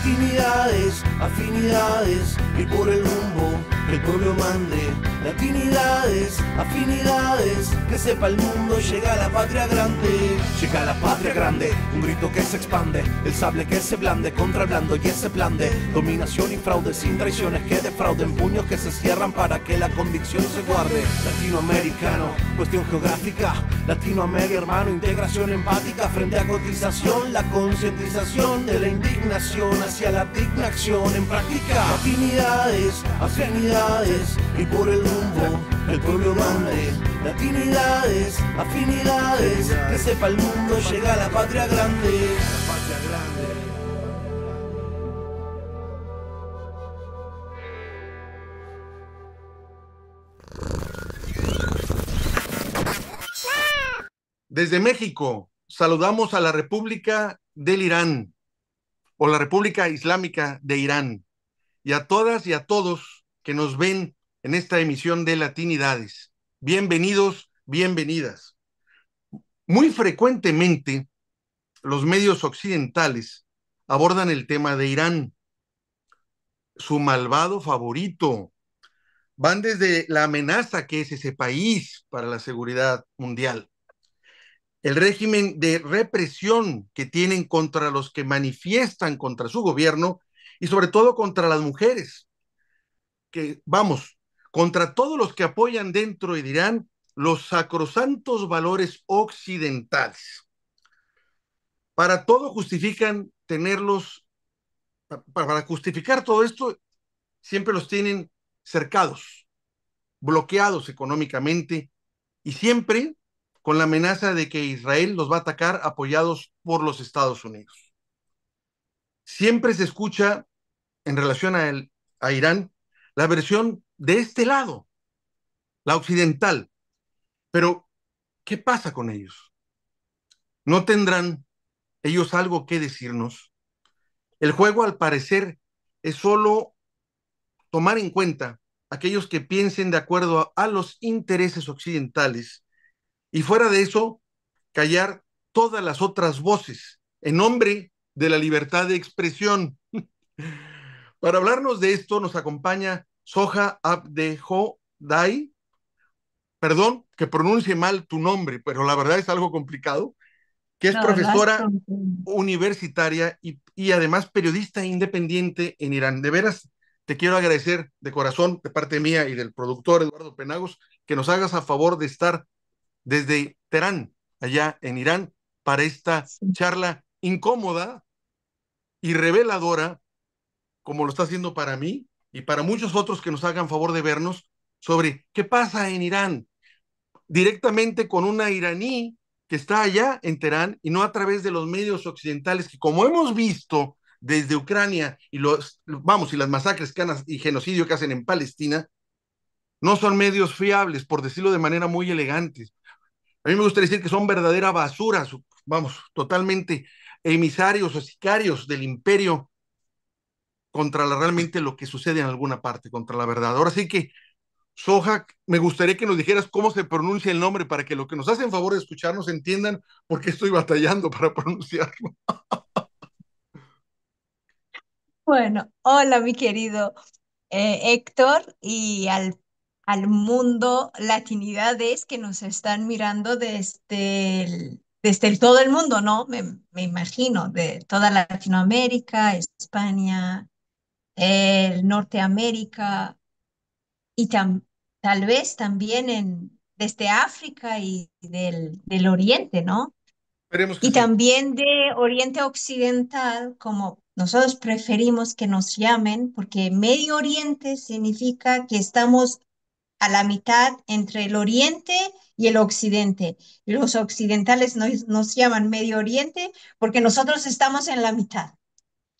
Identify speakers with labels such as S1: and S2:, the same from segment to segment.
S1: latinidades, afinidades, y por el rumbo que el pueblo mande. Latinidades, afinidades, que sepa el mundo, llega la patria grande. Llega la patria grande, un grito que se expande, el sable que se blande contra el blando y ese plan de dominación y fraude, sin traiciones que defrauden, puños que se cierran para que la convicción se guarde. Latinoamericano, cuestión geográfica, Latinoamérica hermano, integración empática frente a cotización, la concientización de la indignación hacia la digna acción en práctica. Latinidades, afinidades, y por el rumbo el pueblo mande. Latinidades, afinidades, que sepa el mundo, llega la patria grande. La patria grande.
S2: Desde México, saludamos a la República del Irán, o la República Islámica de Irán, y a todas y a todos que nos ven en esta emisión de Latinidades. Bienvenidos, bienvenidas. Muy frecuentemente, los medios occidentales abordan el tema de Irán, su malvado favorito. Van desde la amenaza que es ese país para la seguridad mundial, el régimen de represión que tienen contra los que manifiestan contra su gobierno y sobre todo contra las mujeres, que vamos, contra todos los que apoyan dentro de Irán los sacrosantos valores occidentales. Para todo justifican tenerlos, para justificar todo esto, siempre los tienen cercados, bloqueados económicamente y siempre con la amenaza de que Israel los va a atacar apoyados por los Estados Unidos. Siempre se escucha en relación a Irán la versión de este lado, la occidental. Pero, ¿qué pasa con ellos? ¿No tendrán ellos algo que decirnos? El juego, al parecer, es solo tomar en cuenta aquellos que piensen de acuerdo a los intereses occidentales y fuera de eso, callar todas las otras voces en nombre de la libertad de expresión. Para hablarnos de esto nos acompaña Soha Abdehodai. Perdón que pronuncie mal tu nombre, pero la verdad es algo complicado, que es
S3: No, lo has
S2: profesora
S3: pronto.
S2: universitaria y además periodista independiente en Irán. De veras, te quiero agradecer de corazón, de parte mía y del productor Eduardo Penagos, que nos hagas a favor de estar desde Teherán, allá en Irán, para esta
S3: Sí.
S2: charla incómoda y reveladora, como lo está haciendo para mí y para muchos otros que nos hagan favor de vernos, sobre qué pasa en Irán, directamente con una iraní que está allá en Teherán y no a través de los medios occidentales que, como hemos visto desde Ucrania y vamos, y las masacres y genocidio que hacen en Palestina, no son medios fiables, por decirlo de manera muy elegante. A mí me gustaría decir que son verdadera basura, vamos, totalmente emisarios o sicarios del imperio contra realmente lo que sucede en alguna parte, contra la verdad. Ahora sí que, Soja, me gustaría que nos dijeras cómo se pronuncia el nombre para que los que nos hacen favor de escucharnos entiendan por qué estoy batallando para pronunciarlo.
S3: Bueno, hola mi querido Héctor y al mundo latinidades que nos están mirando desde todo el mundo, ¿no? Me imagino, de toda Latinoamérica, España, Norteamérica y tal vez también desde África y del Oriente, ¿no?
S2: Esperemos que
S3: Y
S2: sí.
S3: también de Oriente Occidental, como nosotros preferimos que nos llamen, porque Medio Oriente significa que estamos a la mitad entre el Oriente y el Occidente. Y los occidentales nos llaman Medio Oriente porque nosotros estamos en la mitad.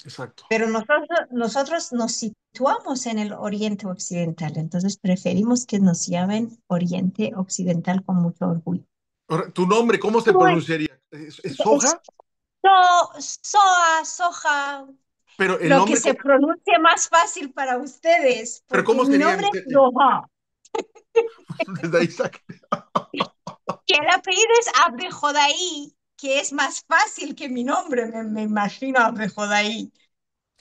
S2: Exacto.
S3: Pero nosotros nos situamos en el Oriente Occidental, entonces preferimos que nos llamen Oriente Occidental con mucho orgullo.
S2: Ahora, ¿tu nombre cómo se
S3: Bueno,
S2: pronunciaría? ¿Es Soja?
S3: Soja,
S2: Pero el
S3: lo que
S2: nombre,
S3: se pronuncie más fácil para ustedes,
S2: pero
S3: porque
S2: ¿cómo
S3: mi
S2: sería
S3: nombre es Soha,
S2: desde ahí saca?
S3: que el apellido es Abdejodaí, que es más fácil que mi nombre, me imagino Abdejodaí.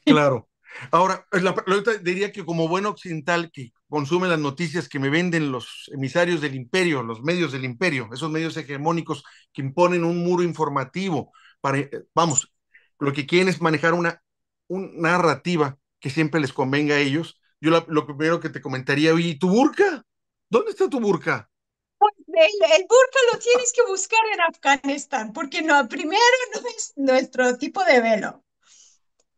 S2: Claro. Ahora, ahorita diría que como buen occidental que consume las noticias que me venden los emisarios del imperio, los medios del imperio, esos medios hegemónicos que imponen un muro informativo para, vamos, lo que quieren es manejar una narrativa que siempre les convenga a ellos. Yo lo primero que te comentaría, oye, ¿y tu burka? ¿Dónde está tu burka?
S3: El burka lo tienes que buscar en Afganistán, porque no, primero no es nuestro tipo de velo.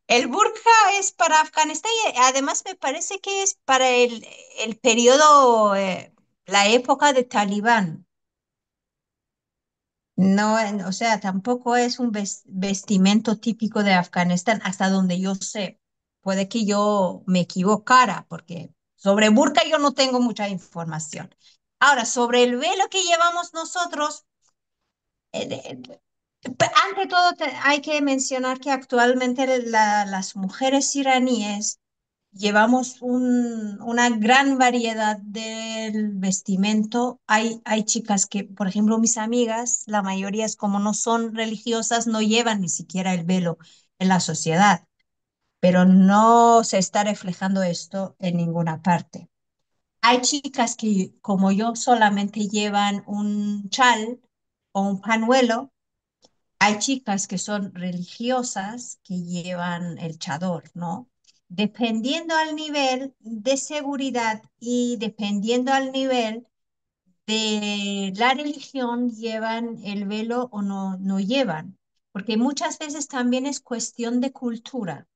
S3: El burka es para Afganistán y además me parece que es para el periodo, la época de Talibán. No, o sea, tampoco es un vestimento típico de Afganistán, hasta donde yo sé. Puede que yo me equivocara, porque sobre burka yo no tengo mucha información. Ahora, sobre el velo que llevamos nosotros, ante todo hay que mencionar que actualmente las mujeres iraníes llevamos una gran variedad del vestimento. Hay chicas que, por ejemplo, mis amigas, la mayoría es como no son religiosas, no llevan ni siquiera el velo en la sociedad, pero no se está reflejando esto en ninguna parte. Hay chicas que, como yo, solamente llevan un chal o un panuelo. Hay chicas que son religiosas que llevan el chador, ¿no? Dependiendo al nivel de seguridad y dependiendo al nivel de la religión, llevan el velo o no, no llevan. Porque muchas veces también es cuestión de cultura,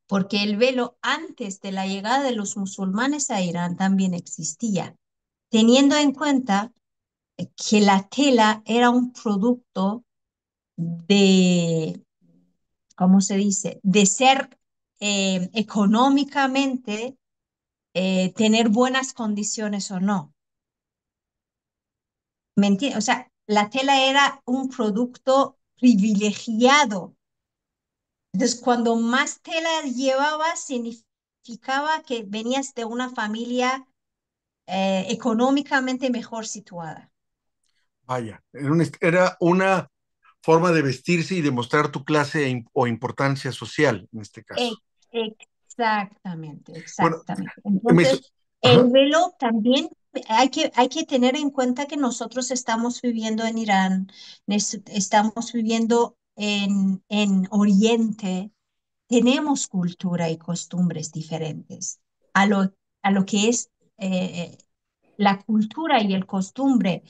S3: porque el velo antes de la llegada de los musulmanes a Irán también existía, teniendo en cuenta que la tela era un producto de, ¿cómo se dice? De ser económicamente, tener buenas condiciones o no. ¿Me entiendes? O sea, la tela era un producto privilegiado. Entonces, cuando más tela llevabas, significaba que venías de una familia económicamente mejor situada.
S2: Vaya, era una forma de vestirse y demostrar tu clase o importancia social, en este caso.
S3: E- Exactamente,
S2: Bueno,
S3: exactamente.
S2: me,
S3: Entonces, el
S2: ajá,
S3: velo también hay que tener en cuenta que nosotros estamos viviendo en Irán, estamos viviendo en Oriente, tenemos cultura y costumbres diferentes a lo que es la cultura y el costumbre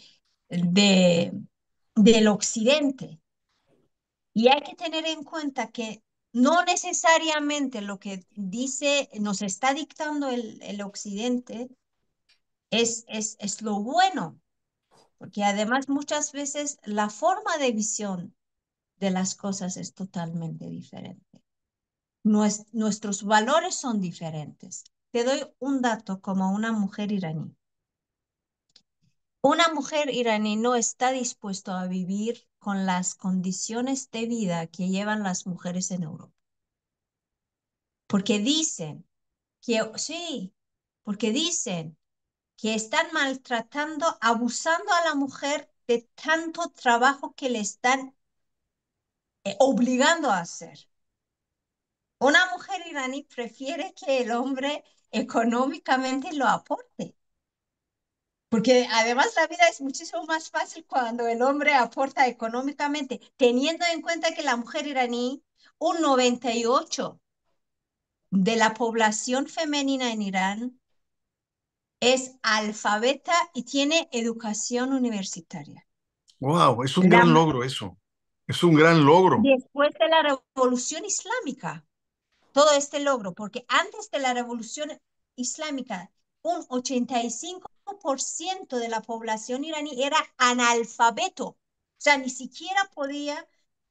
S3: de, del Occidente. Y hay que tener en cuenta que no necesariamente lo que dice, nos está dictando el Occidente es lo bueno, porque además muchas veces la forma de visión de las cosas es totalmente diferente. Nuestros valores son diferentes. Te doy un dato como una mujer iraní. Una mujer iraní no está dispuesta a vivir con las condiciones de vida que llevan las mujeres en Europa. Porque dicen sí, porque dicen que están maltratando, abusando a la mujer de tanto trabajo que le están obligando a hacer. Una mujer iraní prefiere que el hombre económicamente lo aporte, porque además la vida es muchísimo más fácil cuando el hombre aporta económicamente, teniendo en cuenta que la mujer iraní, un 98 de la población femenina en Irán es alfabeta y tiene educación universitaria.
S2: wow, es un
S3: La,
S2: gran logro eso. Es un gran logro.
S3: después de la revolución islámica, todo este logro, porque antes de la revolución islámica, un 85% de la población iraní era analfabeto, o sea, ni siquiera podía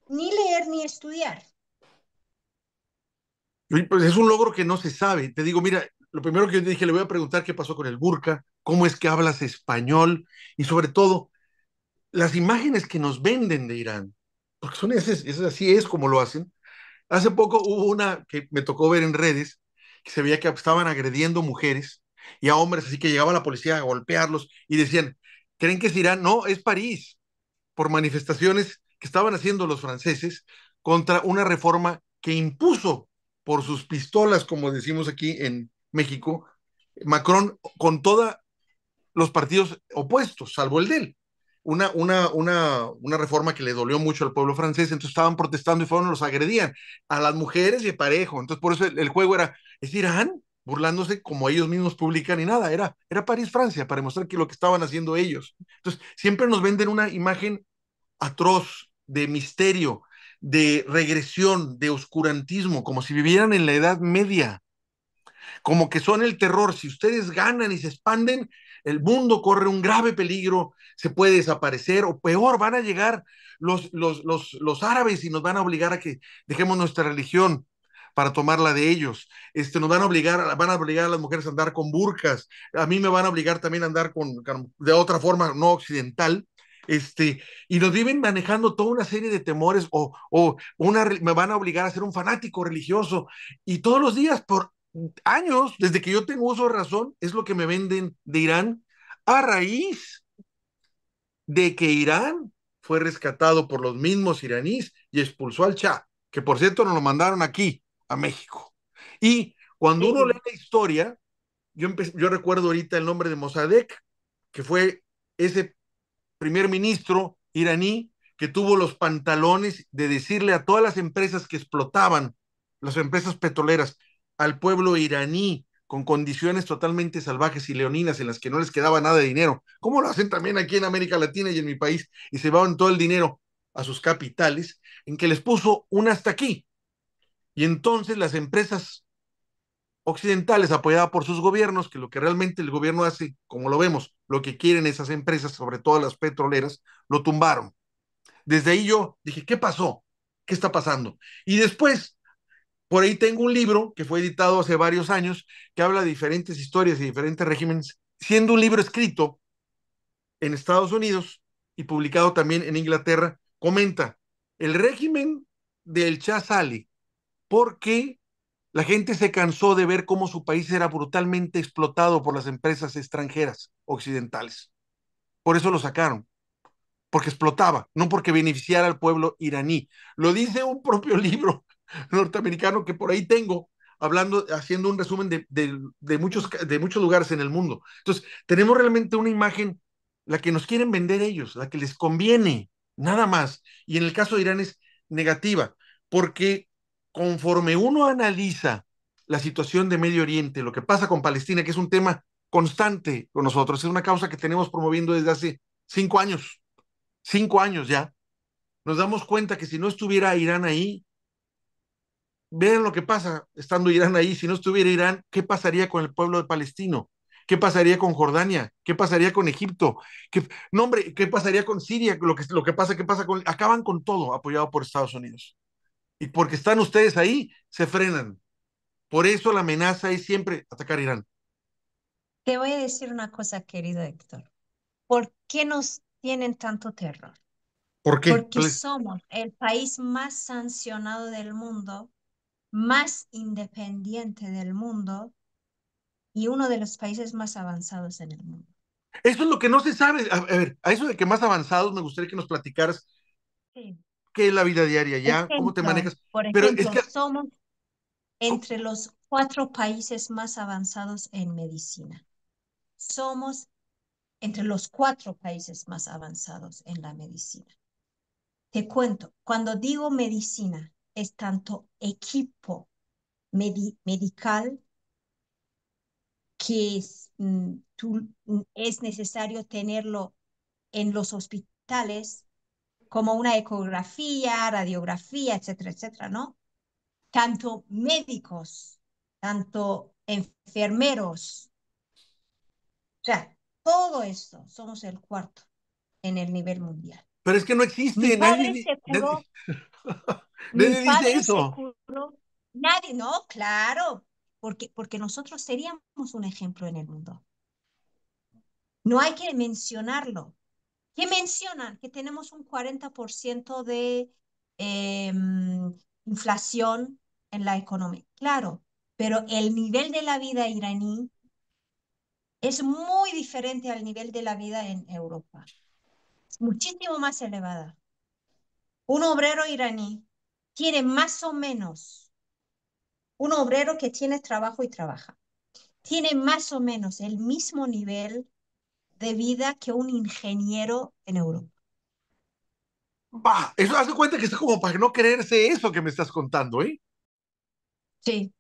S3: ni leer ni estudiar.
S2: Y pues es un logro que no se sabe. Te digo, mira, lo primero que yo te dije, le voy a preguntar qué pasó con el burka, cómo es que hablas español y sobre todo las imágenes que nos venden de Irán, porque son así es como lo hacen. Hace poco hubo una que me tocó ver en redes, que se veía que estaban agrediendo mujeres y a hombres, así que llegaba la policía a golpearlos y decían, ¿creen que es Irán? No, es París, por manifestaciones que estaban haciendo los franceses contra una reforma que impuso por sus pistolas, como decimos aquí en México, Macron con todos los partidos opuestos, salvo el de él. Una reforma que le dolió mucho al pueblo francés, entonces estaban protestando y fueron, los agredían a las mujeres y parejo. Entonces, por eso el juego era, es Irán, burlándose como ellos mismos publican y nada, era París, Francia, para demostrar que lo que estaban haciendo ellos. Entonces, siempre nos venden una imagen atroz, de misterio, de regresión, de oscurantismo, como si vivieran en la Edad Media, como que son el terror. Si ustedes ganan y se expanden, el mundo corre un grave peligro, se puede desaparecer o peor, van a llegar los árabes y nos van a obligar a que dejemos nuestra religión para tomarla de ellos. Nos van a obligar a las mujeres a andar con burcas. A mí me van a obligar también a andar de otra forma, no occidental. Y nos viven manejando toda una serie de temores me van a obligar a ser un fanático religioso y todos los días por años, desde que yo tengo uso de razón, es lo que me venden de Irán, a raíz de que Irán fue rescatado por los mismos iraníes y expulsó al Shah, que por cierto nos lo mandaron aquí, a México. Y cuando uno lee
S3: Sí.
S2: la historia, yo recuerdo ahorita el nombre de Mossadegh, que fue ese primer ministro iraní que tuvo los pantalones de decirle a todas las empresas que explotaban, las empresas petroleras, al pueblo iraní con condiciones totalmente salvajes y leoninas en las que no les quedaba nada de dinero, como lo hacen también aquí en América Latina y en mi país, y se llevaban todo el dinero a sus capitales, en que les puso un hasta aquí. Y entonces las empresas occidentales apoyadas por sus gobiernos, que lo que realmente el gobierno hace, como lo vemos, lo que quieren esas empresas, sobre todo las petroleras, lo tumbaron. Desde ahí yo dije, ¿qué pasó? ¿Qué está pasando? Y después, por ahí tengo un libro que fue editado hace varios años, que habla de diferentes historias y diferentes regímenes, siendo un libro escrito en Estados Unidos y publicado también en Inglaterra, comenta, el régimen del Shah sale porque la gente se cansó de ver cómo su país era brutalmente explotado por las empresas extranjeras occidentales. Por eso lo sacaron, porque explotaba, no porque beneficiara al pueblo iraní. Lo dice un propio libro norteamericano que por ahí tengo, haciendo un resumen de muchos lugares en el mundo. Entonces, tenemos realmente una imagen, la que nos quieren vender ellos, la que les conviene, nada más. Y en el caso de Irán es negativa, porque conforme uno analiza la situación de Medio Oriente, lo que pasa con Palestina, que es un tema constante con nosotros, es una causa que tenemos promoviendo desde hace 5 años, 5 años ya, nos damos cuenta que si no estuviera Irán ahí, vean lo que pasa estando Irán ahí, si no estuviera Irán, ¿qué pasaría con el pueblo de palestino? ¿Qué pasaría con Jordania? ¿Qué pasaría con Egipto? No, hombre, ¿qué pasaría con Siria? ¿Qué pasa acaban con todo apoyado por Estados Unidos. Y porque están ustedes ahí, se frenan. Por eso la amenaza es siempre atacar Irán.
S3: Te voy a decir una cosa, querido Héctor. ¿Por qué nos tienen tanto terror?
S2: ¿Por qué?
S3: Porque somos el país más sancionado del mundo, más independiente del mundo y uno de los países más avanzados en el mundo.
S2: Eso es lo que no se sabe. A ver, a eso de que más avanzados me gustaría que nos platicaras
S3: Sí.
S2: qué es la vida diaria ya, cómo te
S3: Ejemplo,
S2: manejas.
S3: por
S2: Pero es
S3: ejemplo,
S2: que
S3: somos entre los 4 países más avanzados en medicina. Somos entre los 4 países más avanzados en la medicina. Te cuento, cuando digo medicina, es tanto equipo medical que es necesario tenerlo en los hospitales, como una ecografía, radiografía, etcétera, etcétera, ¿no? Tanto médicos, tanto enfermeros, o sea, todo esto, somos el cuarto en el nivel mundial.
S2: Pero es que no
S3: Mi
S2: existe,
S3: padre se curó, mi
S2: nadie dice
S3: padre se
S2: eso.
S3: curó, nadie, no, claro, porque nosotros seríamos un ejemplo en el mundo. No hay que mencionarlo. ¿Qué mencionan? Que tenemos un 40% de inflación en la economía. Claro, pero el nivel de la vida iraní es muy diferente al nivel de la vida en Europa. Es muchísimo más elevada. Un obrero iraní tiene más o menos un obrero que tiene trabajo y trabaja, tiene más o menos el mismo nivel de vida que un ingeniero en Europa.
S2: Bah, eso hace cuenta que está como para no creerse eso que me estás contando, ¿eh?
S3: Sí.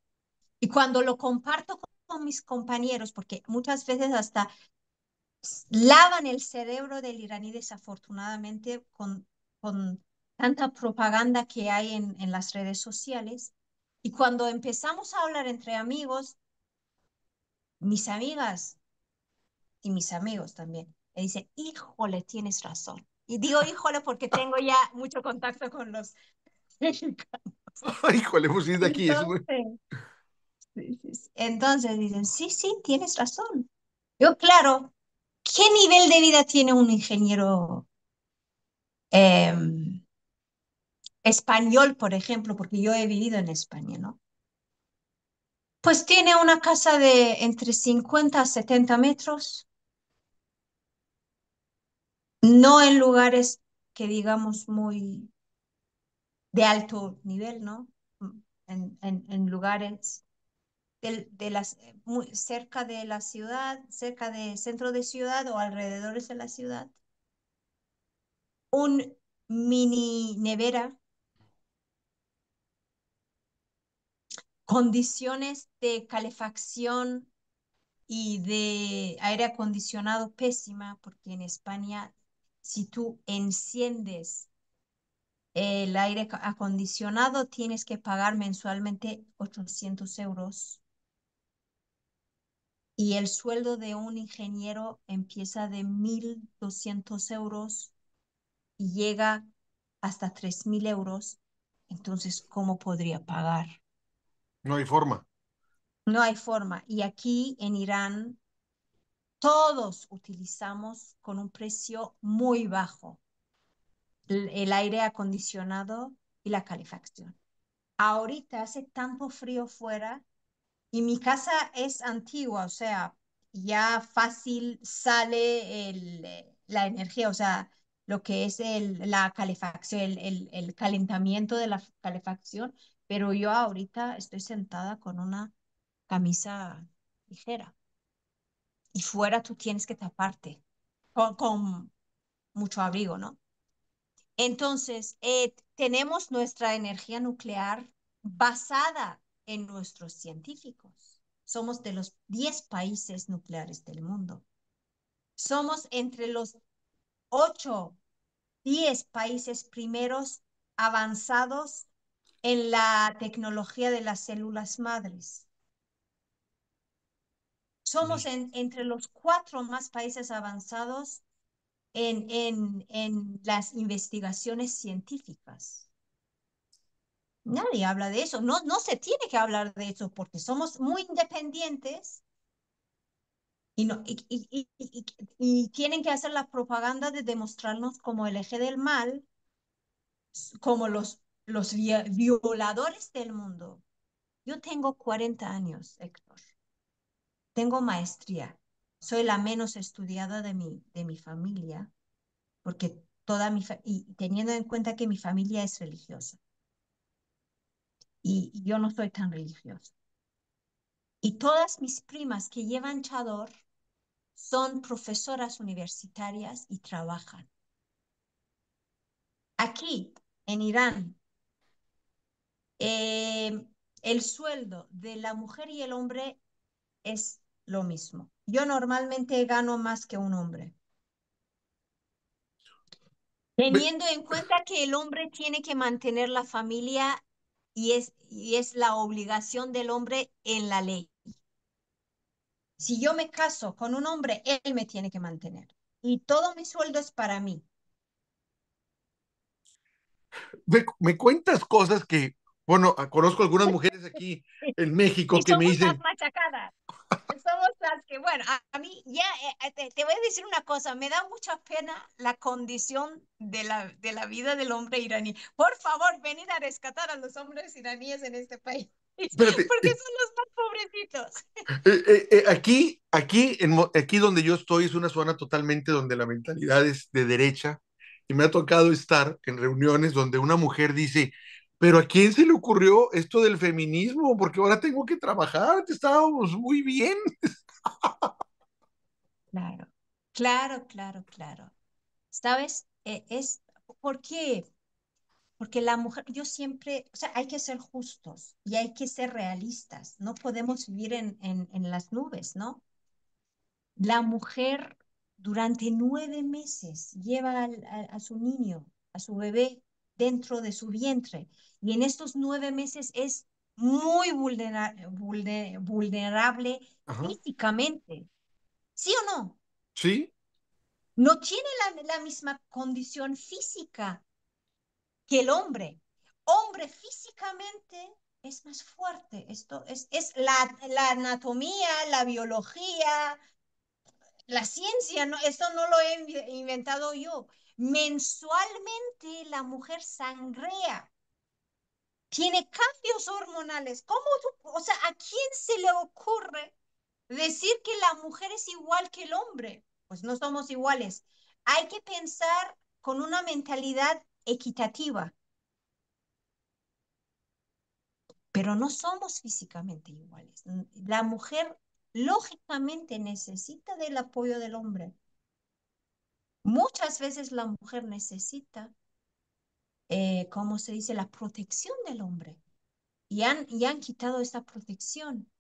S3: Y cuando lo comparto con mis compañeros, porque muchas veces hasta lavan el cerebro del iraní desafortunadamente con tanta propaganda que hay en las redes sociales. Y cuando empezamos a hablar entre amigos, mis amigas y mis amigos también, me dicen, híjole, tienes razón. Y digo, híjole, porque tengo ya mucho contacto con los mexicanos.
S2: Híjole, pues sí, de aquí es, güey.
S3: Entonces, sí, sí, sí. Entonces dicen, sí, sí, tienes razón. Yo, claro, ¿qué nivel de vida tiene un ingeniero em, español, por ejemplo? Porque yo he vivido en España, ¿no? Pues tiene una casa de entre 50 a 70 metros, no en lugares que digamos muy de alto nivel, ¿no? En lugares muy cerca de la ciudad, cerca del centro de ciudad o alrededores de la ciudad. Un mini nevera, condiciones de calefacción y de aire acondicionado pésima, porque en España, si tú enciendes el aire acondicionado, tienes que pagar mensualmente 800 euros. Y el sueldo de un ingeniero empieza de 1.200 euros y llega hasta 3.000 euros. Entonces, ¿cómo podría pagar?
S2: No hay forma.
S3: No hay forma. Y aquí en Irán, todos utilizamos con un precio muy bajo el aire acondicionado y la calefacción. Ahorita hace tanto frío fuera y mi casa es antigua, o sea, ya fácil sale la energía, o sea, lo que es la calefacción, el calentamiento de la calefacción, pero yo ahorita estoy sentada con una camisa ligera y fuera tú tienes que taparte con mucho abrigo, ¿no? Entonces, tenemos nuestra energía nuclear basada en nuestros científicos. Somos de los 10 países nucleares del mundo. Somos entre los 8, 10 países primeros avanzados en la tecnología de las células madres. Somos entre los 4 más países avanzados en las investigaciones científicas. Nadie habla de eso. No, no se tiene que hablar de eso porque somos muy independientes y, no, y tienen que hacer la propaganda de demostrarnos como el eje del mal, como los violadores del mundo. Yo tengo 40 años, Héctor. Tengo maestría. Soy la menos estudiada de mi familia porque y teniendo en cuenta que mi familia es religiosa y yo no soy tan religiosa. Y todas mis primas que llevan chador son profesoras universitarias y trabajan. Aquí, en Irán, eh, el sueldo de la mujer y el hombre es lo mismo. Yo normalmente gano más que un hombre,
S2: Ve-
S3: teniendo en cuenta que el hombre tiene que mantener la familia y es la obligación del hombre en la ley. Si yo me caso con un hombre, él me tiene que mantener. Y todo mi sueldo es para mí.
S2: me cuentas cosas que, bueno, conozco algunas mujeres aquí en México
S3: Y
S2: que me
S3: somos las
S2: dicen,
S3: machacadas. Somos las que, bueno, a mí ya, te voy a decir una cosa, me da mucha pena la condición de la vida del hombre iraní. Por favor, venid a rescatar a los hombres iraníes en este país,
S2: espérate,
S3: porque son los más pobrecitos.
S2: aquí donde yo estoy es una zona totalmente donde la mentalidad es de derecha y me ha tocado estar en reuniones donde una mujer dice, pero ¿a quién se le ocurrió esto del feminismo? Porque ahora tengo que trabajar, estábamos muy bien.
S3: Claro, claro, claro, claro. ¿Sabes? ¿Por qué? Porque la mujer, yo siempre, o sea, hay que ser justos y hay que ser realistas. No podemos vivir en las nubes, ¿no? La mujer durante 9 meses lleva a su niño, a su bebé dentro de su vientre y en estos 9 meses es muy vulnerable
S2: Ajá,
S3: físicamente. ¿Sí o no?
S2: sí.
S3: No tiene la misma condición física que el hombre. Hombre físicamente es más fuerte. Esto es la anatomía, la biología, la ciencia, no, esto no lo he inventado yo. Mensualmente la mujer sangrea, tiene cambios hormonales. ¿Cómo tú, o sea, a quién se le ocurre decir que la mujer es igual que el hombre? Pues no somos iguales. Hay que pensar con una mentalidad equitativa, pero no somos físicamente iguales. La mujer lógicamente necesita del apoyo del hombre. Muchas veces la mujer necesita, ¿cómo se dice?, la protección del hombre. Y han quitado esta protección.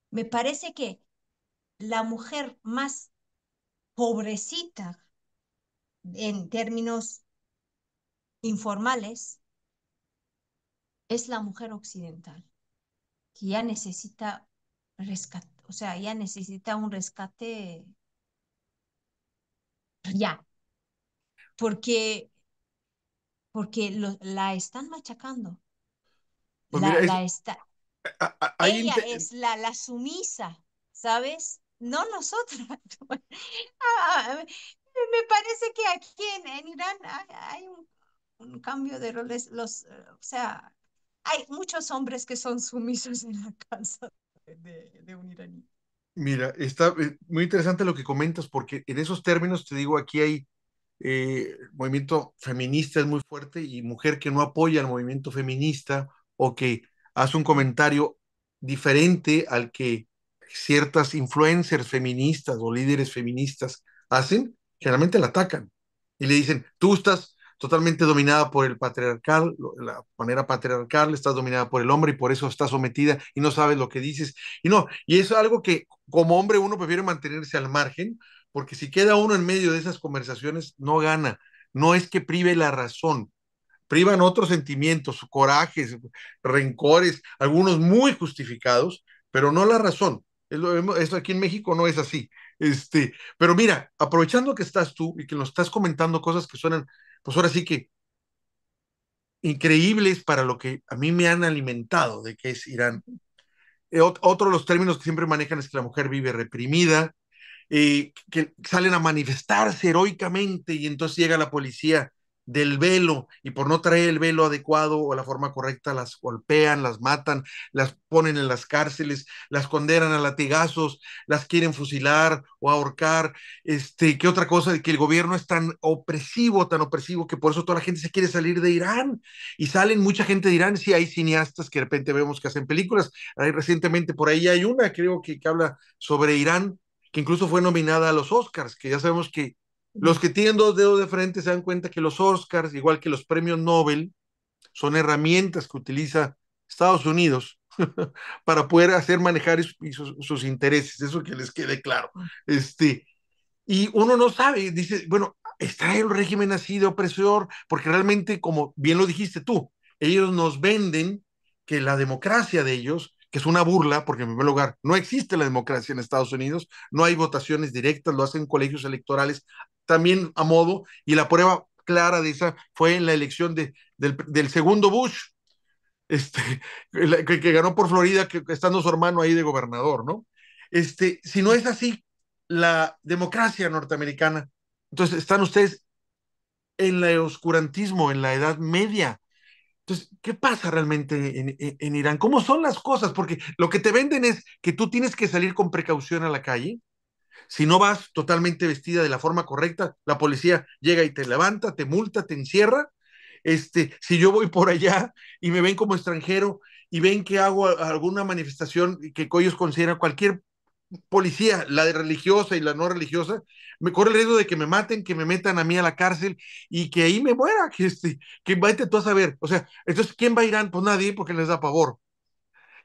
S3: Me parece que la mujer más pobrecita en términos informales es la mujer occidental, que ya necesita rescate, o sea, ya necesita un rescate ya, porque, porque la están machacando.
S2: Pues mira,
S3: La está,
S2: hay
S3: ella es la sumisa, ¿sabes? No nosotras. Me parece que aquí en Irán hay un cambio de roles. O sea, hay muchos hombres que son sumisos en la casa de un iraní.
S2: mira, está muy interesante lo que comentas, porque en esos términos te digo, aquí hay movimiento feminista es muy fuerte y mujer que no apoya al movimiento feminista o que hace un comentario diferente al que ciertas influencers feministas o líderes feministas hacen, generalmente la atacan y le dicen, tú estás totalmente dominada por el patriarcal, la manera patriarcal, estás dominada por el hombre y por eso estás sometida y no sabes lo que dices. Y no, y es algo que como hombre uno prefiere mantenerse al margen porque si queda uno en medio de esas conversaciones, no gana. No es que prive la razón, privan otros sentimientos, corajes, rencores, algunos muy justificados, pero no la razón. Eso aquí en México no es así. Pero mira, aprovechando que estás tú y que nos estás comentando cosas que suenan, pues ahora sí que increíbles para lo que a mí me han alimentado de que es Irán. Otro de los términos que siempre manejan es que la mujer vive reprimida, que salen a manifestarse heroicamente y entonces llega la policía del velo y por no traer el velo adecuado o la forma correcta las golpean, las matan, las ponen en las cárceles, las condenan a latigazos, las quieren fusilar o ahorcar. ¿Qué otra cosa? Que el gobierno es tan opresivo que por eso toda la gente se quiere salir de Irán y salen mucha gente de Irán. Sí, hay cineastas que de repente vemos que hacen películas. Hay recientemente por ahí hay una, creo que habla sobre Irán que incluso fue nominada a los Oscars, que ya sabemos que los que tienen dos dedos de frente se dan cuenta que los Oscars, igual que los premios Nobel, son herramientas que utiliza Estados Unidos para poder hacer manejar sus intereses, eso que les quede claro. Y uno no sabe, dice, bueno, ¿está el régimen así de opresor? Porque realmente, como bien lo dijiste tú, ellos nos venden que la democracia de ellos, que es una burla, porque en primer lugar, no existe la democracia en Estados Unidos, no hay votaciones directas, lo hacen colegios electorales también a modo, y la prueba clara de esa fue en la elección del segundo Bush, este, que ganó por Florida, estando su hermano ahí de gobernador, ¿no? Si no es así, la democracia norteamericana, entonces están ustedes en el oscurantismo, en la Edad Media. Entonces, ¿qué pasa realmente en Irán? ¿Cómo son las cosas? Porque lo que te venden es que tú tienes que salir con precaución a la calle. Si no vas totalmente vestida de la forma correcta, la policía llega y te levanta, te multa, te encierra si yo voy por allá y me ven como extranjero y ven que hago alguna manifestación que ellos consideran cualquier policía, la de religiosa y la no religiosa, me corre el riesgo de que me maten, que me metan a mí a la cárcel y que ahí me muera, que vete tú a saber. O sea, entonces, ¿quién va a Irán? Pues nadie, porque les da pavor.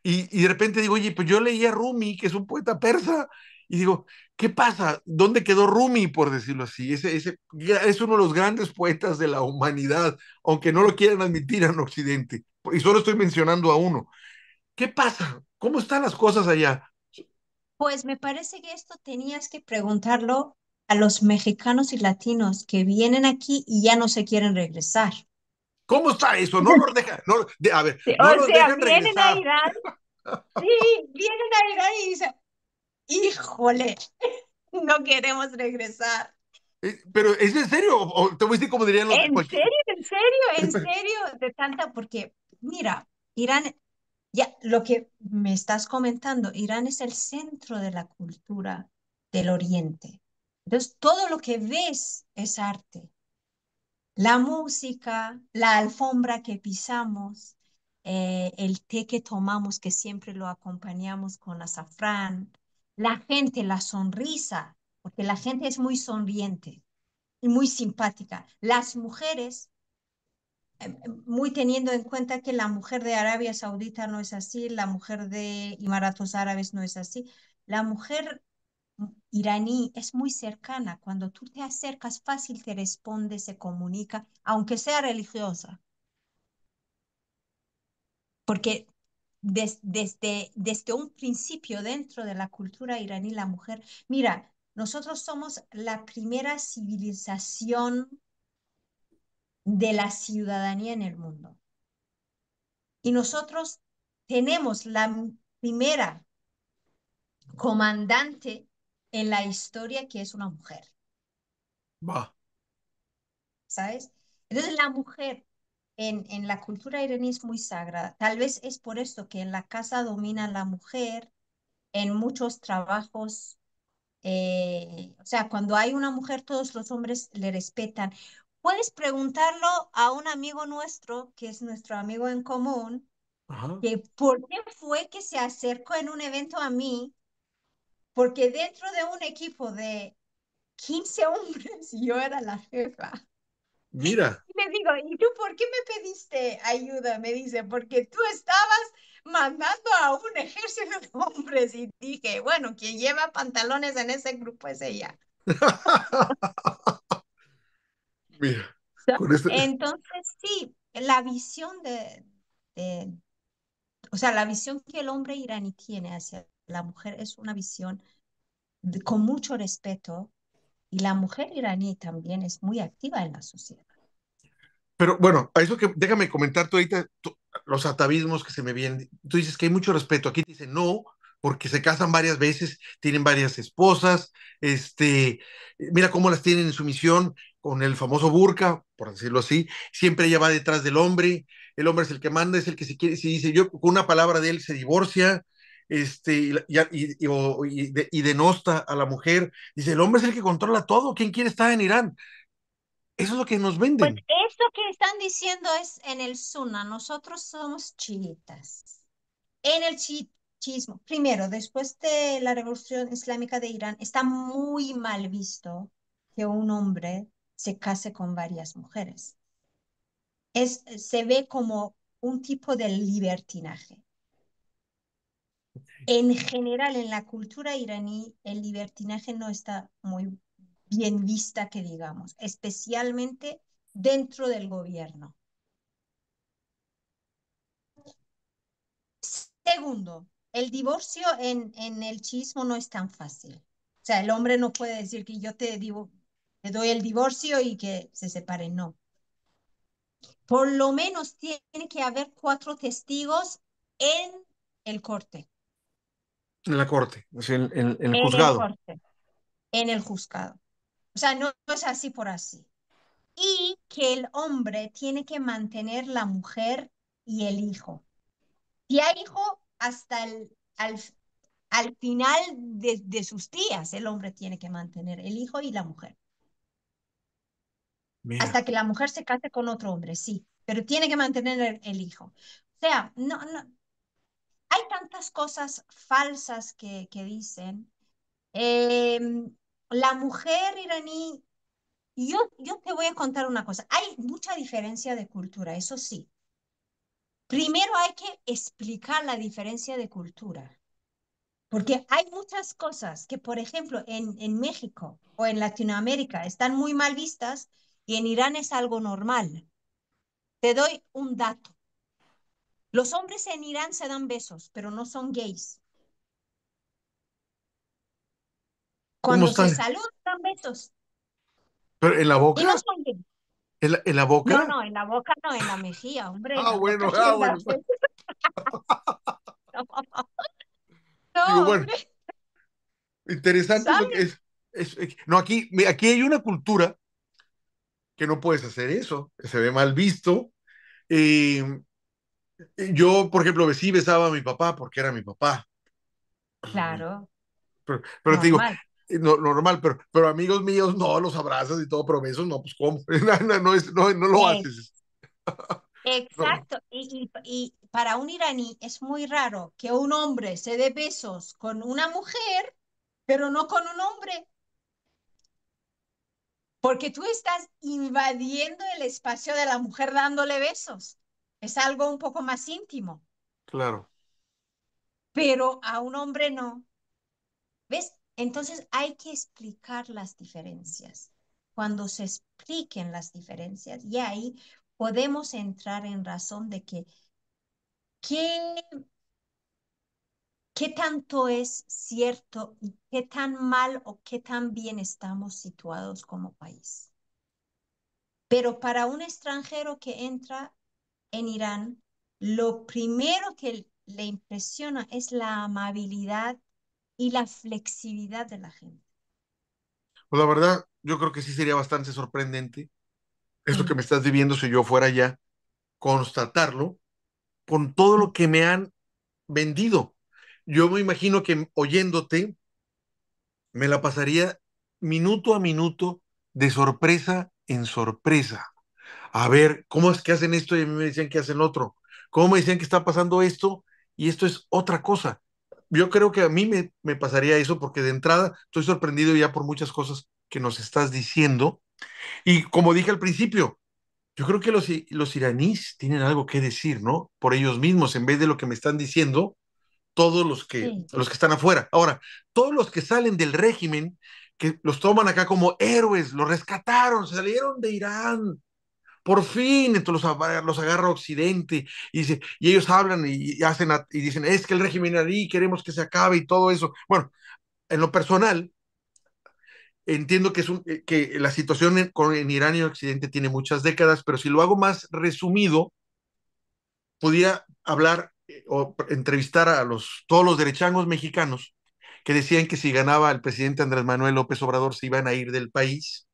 S2: Y de repente digo, oye, pues yo leía Rumi, que es un poeta persa, y digo, ¿qué pasa? ¿Dónde quedó Rumi, por decirlo así? Ese es uno de los grandes poetas de la humanidad, aunque no lo quieran admitir en Occidente. Y solo estoy mencionando a uno. ¿Qué pasa? ¿Cómo están las cosas allá?
S3: Pues me parece que esto tenías que preguntarlo a los mexicanos y latinos que vienen aquí y ya no se quieren regresar.
S2: ¿Cómo está eso? No los dejan, no, a ver, no
S3: O
S2: los
S3: sea,
S2: dejan
S3: vienen a
S2: regresar.
S3: Irán, sí, vienen a Irán y dicen, híjole, no queremos regresar.
S2: Pero ¿es en serio? ¿O te voy a decir como dirían los
S3: En
S2: cualquier...
S3: serio, en serio, en serio, de tanta, porque mira, Irán, ya lo que me estás comentando, Irán es el centro de la cultura del Oriente. Entonces, todo lo que ves es arte. La música, la alfombra que pisamos, el té que tomamos, que siempre lo acompañamos con azafrán, la gente, la sonrisa, porque la gente es muy sonriente y muy simpática. Las mujeres, muy teniendo en cuenta que la mujer de Arabia Saudita no es así, la mujer de Emiratos Árabes no es así, la mujer iraní es muy cercana. Cuando tú te acercas, fácil te responde, se comunica, aunque sea religiosa, porque desde un principio dentro de la cultura iraní, la mujer, mira, nosotros somos la primera civilización de la ciudadanía en el mundo y nosotros tenemos la primera comandante en la historia que es una mujer.
S2: Va.
S3: ¿Sabes? Entonces la mujer en la cultura iraní es muy sagrada. Tal vez es por esto que en la casa domina la mujer, en muchos trabajos, o sea, cuando hay una mujer, todos los hombres le respetan. Puedes preguntarlo a un amigo nuestro, que es nuestro amigo en común,
S2: Ajá.
S3: que por qué fue que se acercó en un evento a mí, porque dentro de un equipo de 15 hombres, yo era la jefa.
S2: Mira.
S3: Y le digo, ¿y tú por qué me pediste ayuda? Me dice, porque tú estabas mandando a un ejército de hombres. Y dije, bueno, quien lleva pantalones en ese grupo es ella.
S2: Mira,
S3: So,
S2: con este,
S3: entonces, sí, la visión o sea, la visión que el hombre iraní tiene hacia la mujer es una visión con mucho respeto y la mujer iraní también es muy activa en la sociedad.
S2: pero bueno, a eso que déjame comentar tú ahorita los atavismos que se me vienen. Tú dices que hay mucho respeto. Aquí te dicen no, porque se casan varias veces, tienen varias esposas, mira cómo las tienen en su misión con el famoso burka, por decirlo así. Siempre ella va detrás del hombre, el hombre es el que manda, es el que se quiere, si dice yo con una palabra de él se divorcia. Y denosta a la mujer, dice: el hombre es el que controla todo. ¿Quién quiere estar en Irán? Eso es lo que nos
S3: Pues
S2: venden.
S3: eso que están diciendo es en el Sunna, nosotros somos chiitas. En el chiismo, primero, después de la revolución islámica de Irán, está muy mal visto que un hombre se case con varias mujeres. Se ve como un tipo de libertinaje. En general, en la cultura iraní, el libertinaje no está muy bien vista, que digamos, especialmente dentro del gobierno. Segundo, el divorcio en el chiismo no es tan fácil. O sea, el hombre no puede decir que yo te doy el divorcio y que se separen, no. Por lo menos tiene que haber 4 testigos en el corte,
S2: En la corte, o sea, en el
S3: en el
S2: juzgado.
S3: corte, en el juzgado. O sea, no es así por así. Y que el hombre tiene que mantener la mujer y el hijo. Si hay hijo, hasta al final de sus días, el hombre tiene que mantener el hijo y la mujer.
S2: Mira,
S3: hasta que la mujer se case con otro hombre, sí, pero tiene que mantener el hijo. O sea, no, hay tantas cosas falsas que dicen. La mujer iraní, yo te voy a contar una cosa, hay mucha diferencia de cultura, eso sí. Primero hay que explicar la diferencia de cultura, porque hay muchas cosas que, por ejemplo, en México o en Latinoamérica están muy mal vistas y en Irán es algo normal. Te doy un dato. Los hombres en Irán se dan besos, pero no son gays.
S2: ¿cómo
S3: Cuando se
S2: están?
S3: saludan, dan besos
S2: ¿Pero en la
S3: y no
S2: boca?
S3: son gays.
S2: ¿En la
S3: No,
S2: boca?
S3: no, en la boca no, en la mejilla, hombre, en
S2: Ah,
S3: la boca
S2: bueno,
S3: que
S2: ah,
S3: da
S2: bueno.
S3: besos.
S2: Digo,
S3: No,
S2: bueno,
S3: hombre,
S2: interesante lo que
S3: ¿sabes?
S2: no, aquí hay una cultura que no puedes hacer eso, se ve mal visto. Eh, yo, por ejemplo, sí besaba a mi papá porque era mi papá.
S3: Claro,
S2: Pero te digo,
S3: normal.
S2: normal, pero amigos míos no los abrazas y todo, pero besos no, pues ¿cómo? No lo
S3: Eh,
S2: haces. No,
S3: exacto. Y para un iraní es muy raro que un hombre se dé besos con una mujer, pero no con un hombre, porque tú estás invadiendo el espacio de la mujer dándole besos. Es algo un poco más íntimo,
S2: claro.
S3: pero a un hombre no. ¿Ves? Entonces hay que explicar las diferencias. Cuando se expliquen las diferencias, y ahí podemos entrar en razón de que qué, qué tanto es cierto y qué tan mal o qué tan bien estamos situados como país. Pero para un extranjero que entra en Irán, lo primero que le impresiona es la amabilidad y la flexibilidad de la gente.
S2: Pues la verdad, yo creo que sí sería bastante sorprendente esto que
S3: Sí,
S2: me estás viviendo si yo fuera ya, constatarlo con todo lo
S3: sí,
S2: que me han vendido. Yo me imagino que oyéndote me la pasaría minuto a minuto de sorpresa en sorpresa. A ver, ¿cómo es que hacen esto y a mí me decían que hacen otro? ¿Cómo me decían que está pasando esto y esto es otra cosa? Yo creo que a mí me pasaría eso porque de entrada estoy sorprendido ya por muchas cosas que nos estás diciendo. Y como dije al principio, yo creo que los iraníes tienen algo que decir, ¿no? Por ellos mismos, en vez de lo que me están diciendo todos
S3: sí.
S2: los que están afuera. Ahora, todos los que salen del régimen, que los toman acá como héroes, los rescataron, se salieron de Irán, por fin, entonces los agarra Occidente y ellos hablan y hacen y dicen, es que el régimen iraní queremos que se acabe y todo eso. Bueno, en lo personal, entiendo que la situación en Irán y Occidente tiene muchas décadas, pero si lo hago más resumido, podía hablar o entrevistar a todos los derechangos mexicanos que decían que si ganaba el presidente Andrés Manuel López Obrador se iban a ir del país.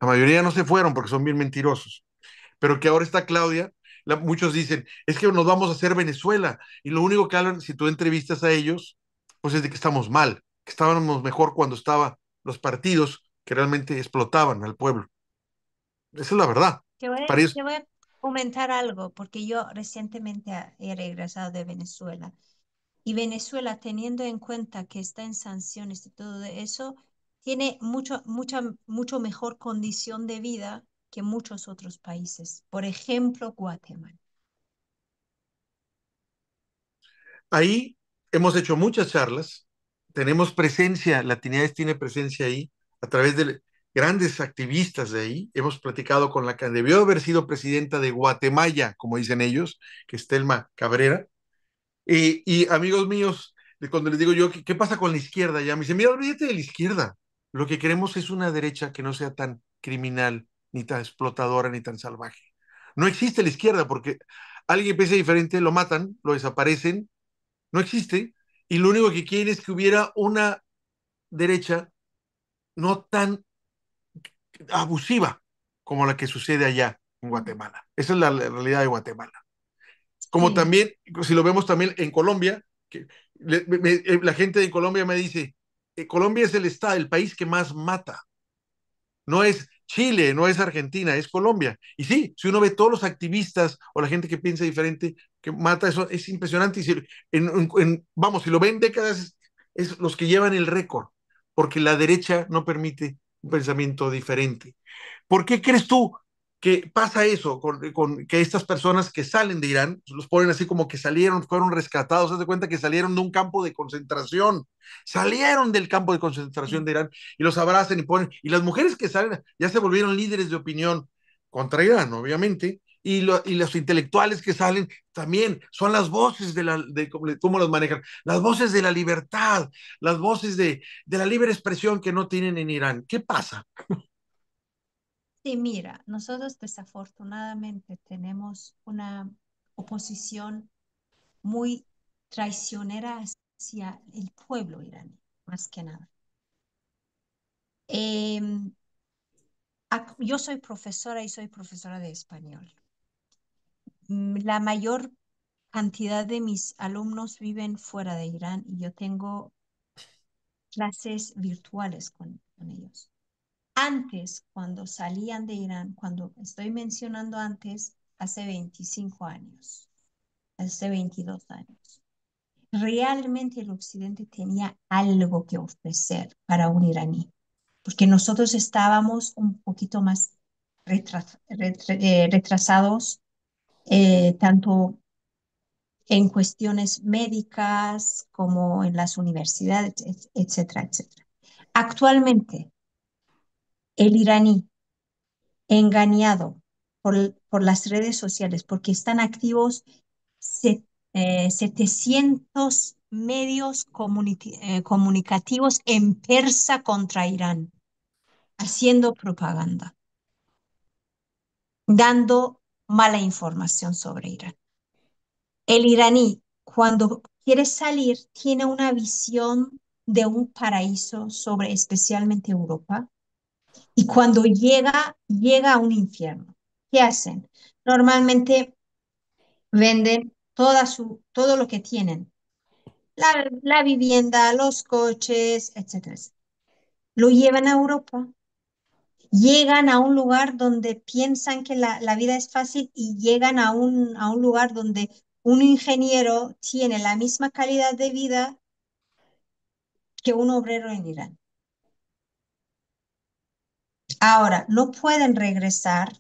S2: La mayoría no se fueron porque son bien mentirosos, pero que ahora está Claudia, muchos dicen, es que nos vamos a hacer Venezuela y lo único que hablan, si tú entrevistas a ellos, pues es de que estamos mal, que estábamos mejor cuando estaban los partidos que realmente explotaban al pueblo. Esa es la verdad. Para ellos,
S3: Te voy a comentar algo, porque yo recientemente he regresado de Venezuela. Y Venezuela, teniendo en cuenta que está en sanciones y todo eso, tiene mucho mejor condición de vida que muchos otros países. Por ejemplo, Guatemala.
S2: ahí hemos hecho muchas charlas, tenemos presencia, Latinidades tiene presencia ahí a través de grandes activistas de ahí. Hemos platicado con la que debió haber sido presidenta de Guatemala, como dicen ellos, que es Telma Cabrera. Y amigos míos, cuando les digo yo, ¿qué pasa con la izquierda? Ya me dicen, mira, olvídate de la izquierda. Lo que queremos es una derecha que no sea tan criminal, ni tan explotadora, ni tan salvaje. No existe la izquierda porque alguien piensa diferente, lo matan, lo desaparecen, no existe, y lo único que quieren es que hubiera una derecha no tan abusiva como la que sucede allá en Guatemala. Esa es la realidad de Guatemala. Como
S3: Sí,
S2: también, si lo vemos también en Colombia, que la gente de Colombia me dice, Colombia es el estado, el país que más mata. No es Chile, no es Argentina, es Colombia. Y sí, si uno ve todos los activistas o la gente que piensa diferente, que mata eso, es impresionante. Y si, vamos, si lo ven décadas, es los que llevan el récord, porque la derecha no permite un pensamiento diferente. ¿Por qué crees tú que pasa eso con que estas personas que salen de Irán, los ponen así como que salieron, fueron rescatados, haz de cuenta que salieron de un campo de concentración, salieron del campo de concentración
S3: Sí.
S2: de Irán y los abrazan y ponen, y las mujeres que salen ya se volvieron líderes de opinión contra Irán, obviamente, y los intelectuales que salen también son las voces de cómo los manejan, las voces de la libertad, las voces de la libre expresión que no tienen en Irán. ¿Qué pasa?
S3: Sí, mira, nosotros desafortunadamente tenemos una oposición muy traicionera hacia el pueblo iraní, más que nada. Em, yo soy profesora y soy profesora de español. La mayor cantidad de mis alumnos viven fuera de Irán y yo tengo clases virtuales con ellos. Antes, cuando salían de Irán, cuando estoy mencionando antes, hace 25 años, hace 22 años, realmente el Occidente tenía algo que ofrecer para un iraní, porque nosotros estábamos un poquito más retrasados, tanto en cuestiones médicas como en las universidades, etcétera, etcétera. Actualmente, el iraní engañado por las redes sociales, porque están activos 700 medios comunicativos en persa contra Irán, haciendo propaganda, dando mala información sobre Irán. El iraní, cuando quiere salir, tiene una visión de un paraíso sobre especialmente Europa, y cuando llega a un infierno. ¿Qué hacen? Normalmente venden todo lo que tienen, la vivienda, los coches, etcétera. Lo llevan a Europa, llegan a un lugar donde piensan que la vida es fácil y llegan a un lugar donde un ingeniero tiene la misma calidad de vida que un obrero en Irán. Ahora, no pueden regresar,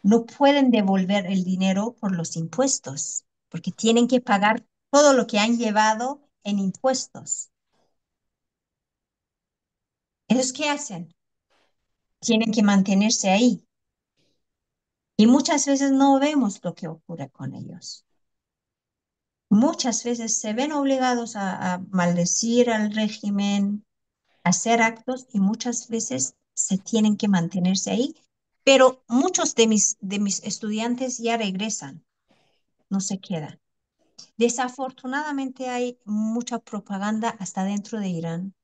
S3: no pueden devolver el dinero por los impuestos, porque tienen que pagar todo lo que han llevado en impuestos. ¿Ellos qué hacen? Tienen que mantenerse ahí. Y muchas veces no vemos lo que ocurre con ellos. Muchas veces se ven obligados a maldecir al régimen, a hacer actos y muchas veces se tienen que mantenerse ahí. Pero muchos de mis estudiantes ya regresan, no se quedan. Desafortunadamente hay mucha propaganda hasta dentro de Irán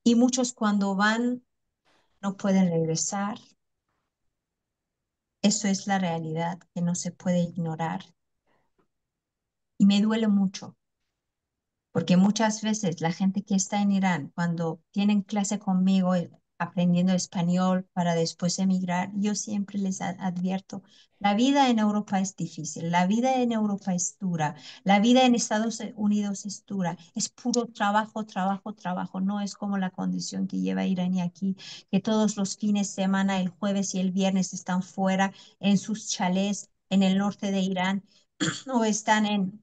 S3: y muchos cuando van no pueden regresar. Eso es la realidad que no se puede ignorar y me duele mucho porque muchas veces la gente que está en Irán, cuando tienen clase conmigo aprendiendo español para después emigrar, yo siempre les advierto, la vida en Europa es difícil, la vida en Europa es dura, la vida en Estados Unidos es dura, es puro trabajo, trabajo, trabajo, no es como la condición que lleva iraní aquí, que todos los fines de semana, el jueves y el viernes están fuera en sus chalés en el norte de Irán o están en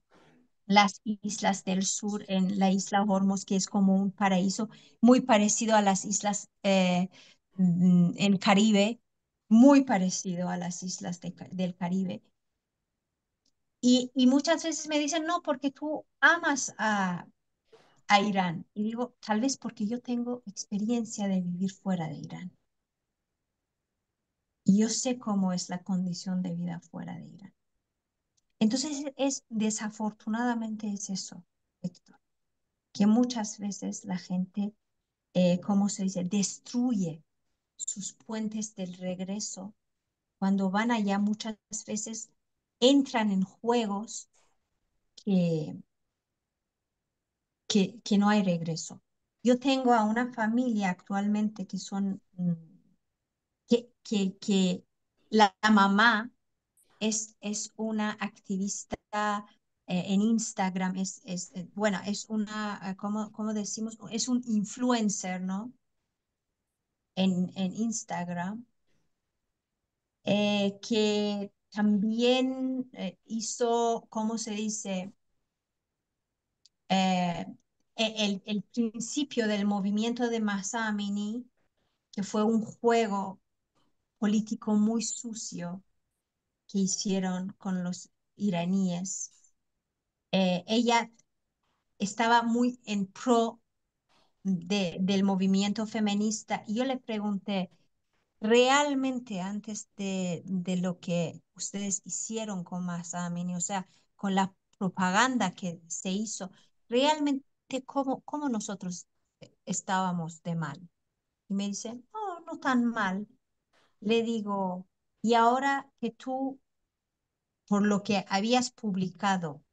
S3: las islas del sur, en la isla Hormuz, que es como un paraíso muy parecido a las islas en Caribe, muy parecido a las islas del Caribe. Y muchas veces me dicen, no, porque tú amas a Irán. Y digo, tal vez porque yo tengo experiencia de vivir fuera de Irán. Y yo sé cómo es la condición de vida fuera de Irán. Entonces, desafortunadamente es eso, Héctor, que muchas veces la gente ¿cómo se dice? Destruye sus puentes del regreso. Cuando van allá muchas veces entran en juegos que, que no hay regreso. Yo tengo a una familia actualmente que son, que la mamá es una activista en Instagram, bueno, es una, ¿cómo decimos? Es un influencer, ¿no? En Instagram, que también hizo, ¿cómo se dice? Eh, el principio del movimiento de Mahsa Amini, que fue un juego político muy sucio que hicieron con los iraníes. Ella estaba muy en pro del movimiento feminista y yo le pregunté, realmente antes de lo que ustedes hicieron con Mahsa Amini, o sea, con la propaganda que se hizo, realmente cómo nosotros estábamos de mal? Y me dice, no, no tan mal. Le digo, y ahora que tú, por lo que habías publicado,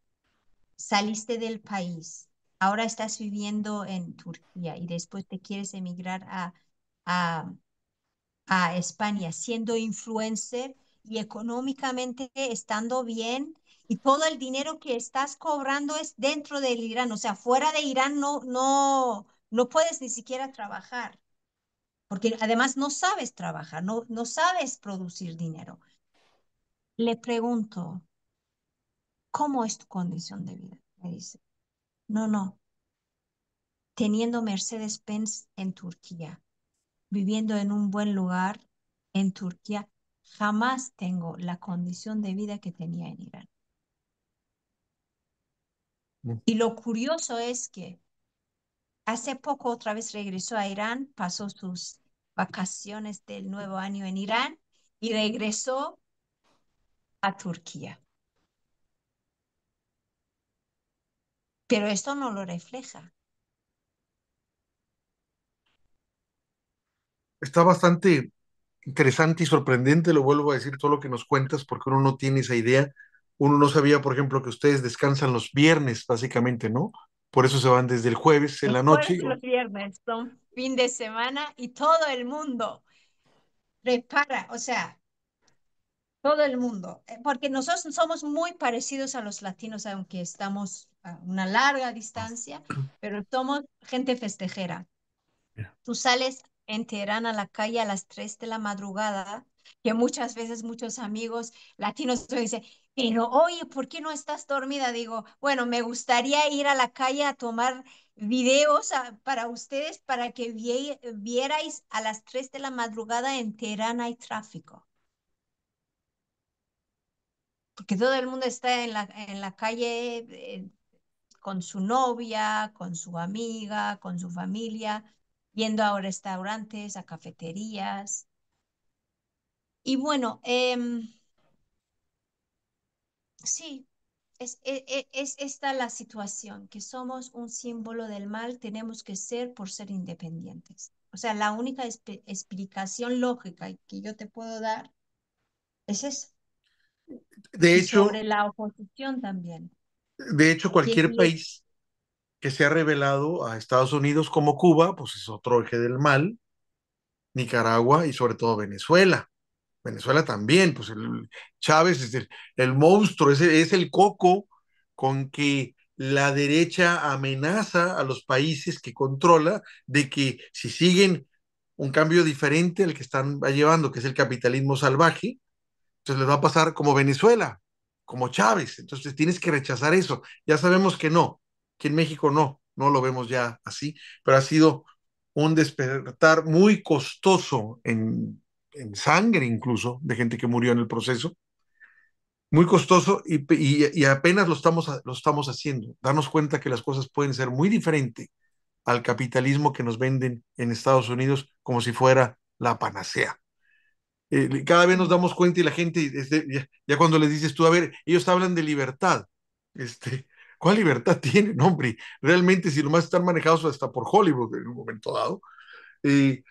S3: saliste del país, ahora estás viviendo en Turquía y después te quieres emigrar a, a España siendo influencer y económicamente estando bien y todo el dinero que estás cobrando es dentro del Irán, o sea, fuera de Irán no puedes ni siquiera trabajar, porque además no sabes trabajar, no sabes producir dinero. Le pregunto, ¿cómo es tu condición de vida? Me dice, no, teniendo Mercedes-Benz en Turquía, viviendo en un buen lugar en Turquía, jamás tengo la condición de vida que tenía en Irán. Y lo curioso es que hace poco otra vez regresó a Irán, pasó sus vacaciones del nuevo año en Irán y regresó a Turquía. Pero esto no lo refleja.
S2: Está bastante interesante y sorprendente, lo vuelvo a decir, todo lo que nos cuentas, porque uno no tiene esa idea. Uno no sabía, por ejemplo, que ustedes descansan los viernes, básicamente, ¿no? Por eso se van desde el jueves en
S3: Los
S2: la
S3: jueves
S2: noche.
S3: y los viernes son fin de semana y todo el mundo prepara, o sea, todo el mundo, porque nosotros somos muy parecidos a los latinos, aunque estamos a una larga distancia, pero somos gente festejera. Tú sales en Teherán a la calle a las 3 de la madrugada, que muchas veces muchos amigos latinos te dicen, pero oye, ¿por qué no estás dormida? Digo, bueno, me gustaría ir a la calle a tomar videos para ustedes, para que vierais a las 3 de la madrugada en Teherán hay tráfico. Porque todo el mundo está en la calle con su novia, con su amiga, con su familia, yendo a restaurantes, a cafeterías. Y bueno, sí, es esta la situación, que somos un símbolo del mal, tenemos que ser por ser independientes. O sea, la única explicación lógica que yo te puedo dar es eso.
S2: De
S3: Y
S2: hecho,
S3: sobre la oposición también.
S2: de hecho,
S3: Y,
S2: cualquier
S3: y
S2: país que se ha revelado a Estados Unidos como Cuba, pues es otro eje del mal, Nicaragua y sobre todo Venezuela. Venezuela también, pues Chávez es el monstruo, es el coco con que la derecha amenaza a los países que controla de que si siguen un cambio diferente al que están llevando, que es el capitalismo salvaje, entonces les va a pasar como Venezuela, como Chávez. Entonces tienes que rechazar eso. Ya sabemos que no, que en México no lo vemos ya así, pero ha sido un despertar muy costoso en sangre incluso, de gente que murió en el proceso, muy costoso y apenas lo estamos haciendo, darnos cuenta que las cosas pueden ser muy diferentes al capitalismo que nos venden en Estados Unidos como si fuera la panacea. Cada vez nos damos cuenta y la gente, ya cuando les dices tú, a ver, ellos hablan de libertad, este, ¿cuál libertad tienen, hombre? Realmente, si nomás están manejados hasta por Hollywood en un momento dado, eh,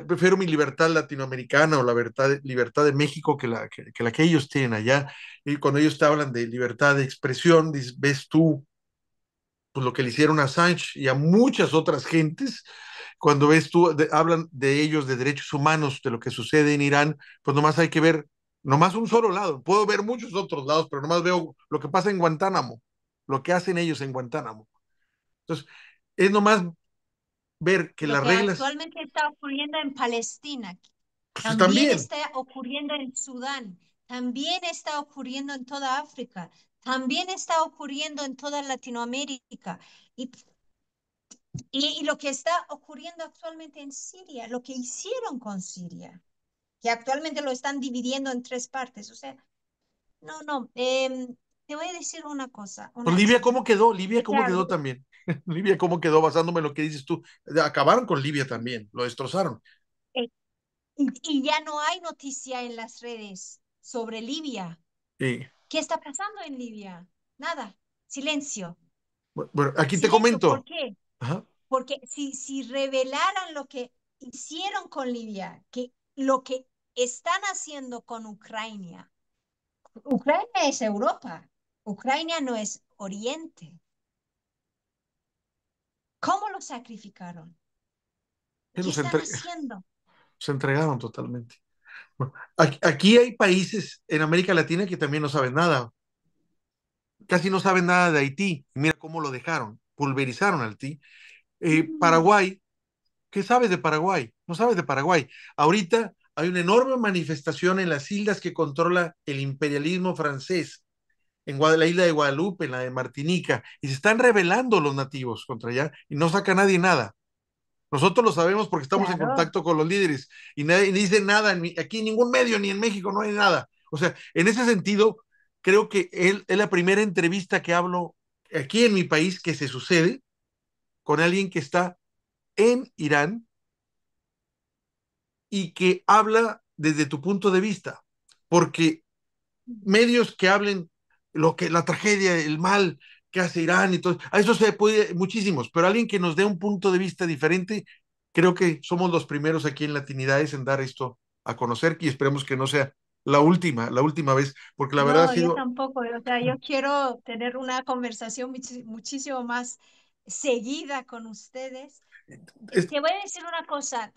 S2: prefiero mi libertad latinoamericana o la libertad de México que la que ellos tienen allá. Y cuando ellos te hablan de libertad de expresión, ves tú pues lo que le hicieron a Assange y a muchas otras gentes, cuando ves tú, hablan de ellos, de derechos humanos, de lo que sucede en Irán, pues nomás hay que ver, nomás un solo lado. Puedo ver muchos otros lados, pero nomás veo lo que pasa en Guantánamo, lo que hacen ellos en Guantánamo. Entonces, es nomás ver que
S3: Lo
S2: las
S3: que
S2: reglas,
S3: actualmente está ocurriendo en Palestina,
S2: pues están
S3: también
S2: bien.
S3: está ocurriendo en Sudán, también está ocurriendo en toda África, también está ocurriendo en toda Latinoamérica. Y, y lo que está ocurriendo actualmente en Siria, lo que hicieron con Siria, que actualmente lo están dividiendo en tres partes. O sea, no, no, te voy a decir una cosa,
S2: Pues
S3: una
S2: Libia,
S3: chica.
S2: ¿cómo quedó? Libia,
S3: O
S2: ¿cómo
S3: sea,
S2: quedó también? Libia, ¿cómo quedó? Basándome en lo que dices tú. Acabaron con Libia también, lo destrozaron.
S3: eh, y ya no hay noticia en las redes sobre Libia.
S2: Y,
S3: ¿Qué está pasando en Libia? Nada, silencio,
S2: bueno, aquí te
S3: silencio. ¿Por
S2: comento.
S3: qué?
S2: Ajá.
S3: Porque si revelaran lo que hicieron con Libia, que lo que están haciendo con Ucrania, Ucrania es Europa, Ucrania no es Oriente. ¿Cómo lo sacrificaron? ¿Qué
S2: Ellos
S3: están haciendo?
S2: se entregaron totalmente. Bueno, aquí hay países en América Latina que también no saben nada, casi no saben nada de Haití. Mira cómo lo dejaron, pulverizaron a Haití.
S3: Mm,
S2: Paraguay, ¿qué sabes de Paraguay? No sabes de Paraguay. Ahorita hay una enorme manifestación en las islas que controla el imperialismo francés, en la isla de Guadalupe, en la de Martinica, y se están rebelando los nativos contra allá y no saca nadie nada. Nosotros lo sabemos porque estamos en
S3: claro,
S2: contacto con los líderes y nadie dice nada, aquí en ningún medio ni en México no hay nada. O sea, en ese sentido, creo que él es la primera entrevista que hablo aquí en mi país que se sucede con alguien que está en Irán y que habla desde tu punto de vista, porque medios que hablen lo que la tragedia, el mal que hace Irán y todo, a eso se puede muchísimos, pero alguien que nos dé un punto de vista diferente, creo que somos los primeros aquí en Latinidades en dar esto a conocer y esperemos que no sea la última vez, porque la verdad ha
S3: no, yo
S2: sido,
S3: tampoco. O sea, yo quiero tener una conversación muchísimo más seguida con ustedes.
S2: es-
S3: Te voy a decir una cosa.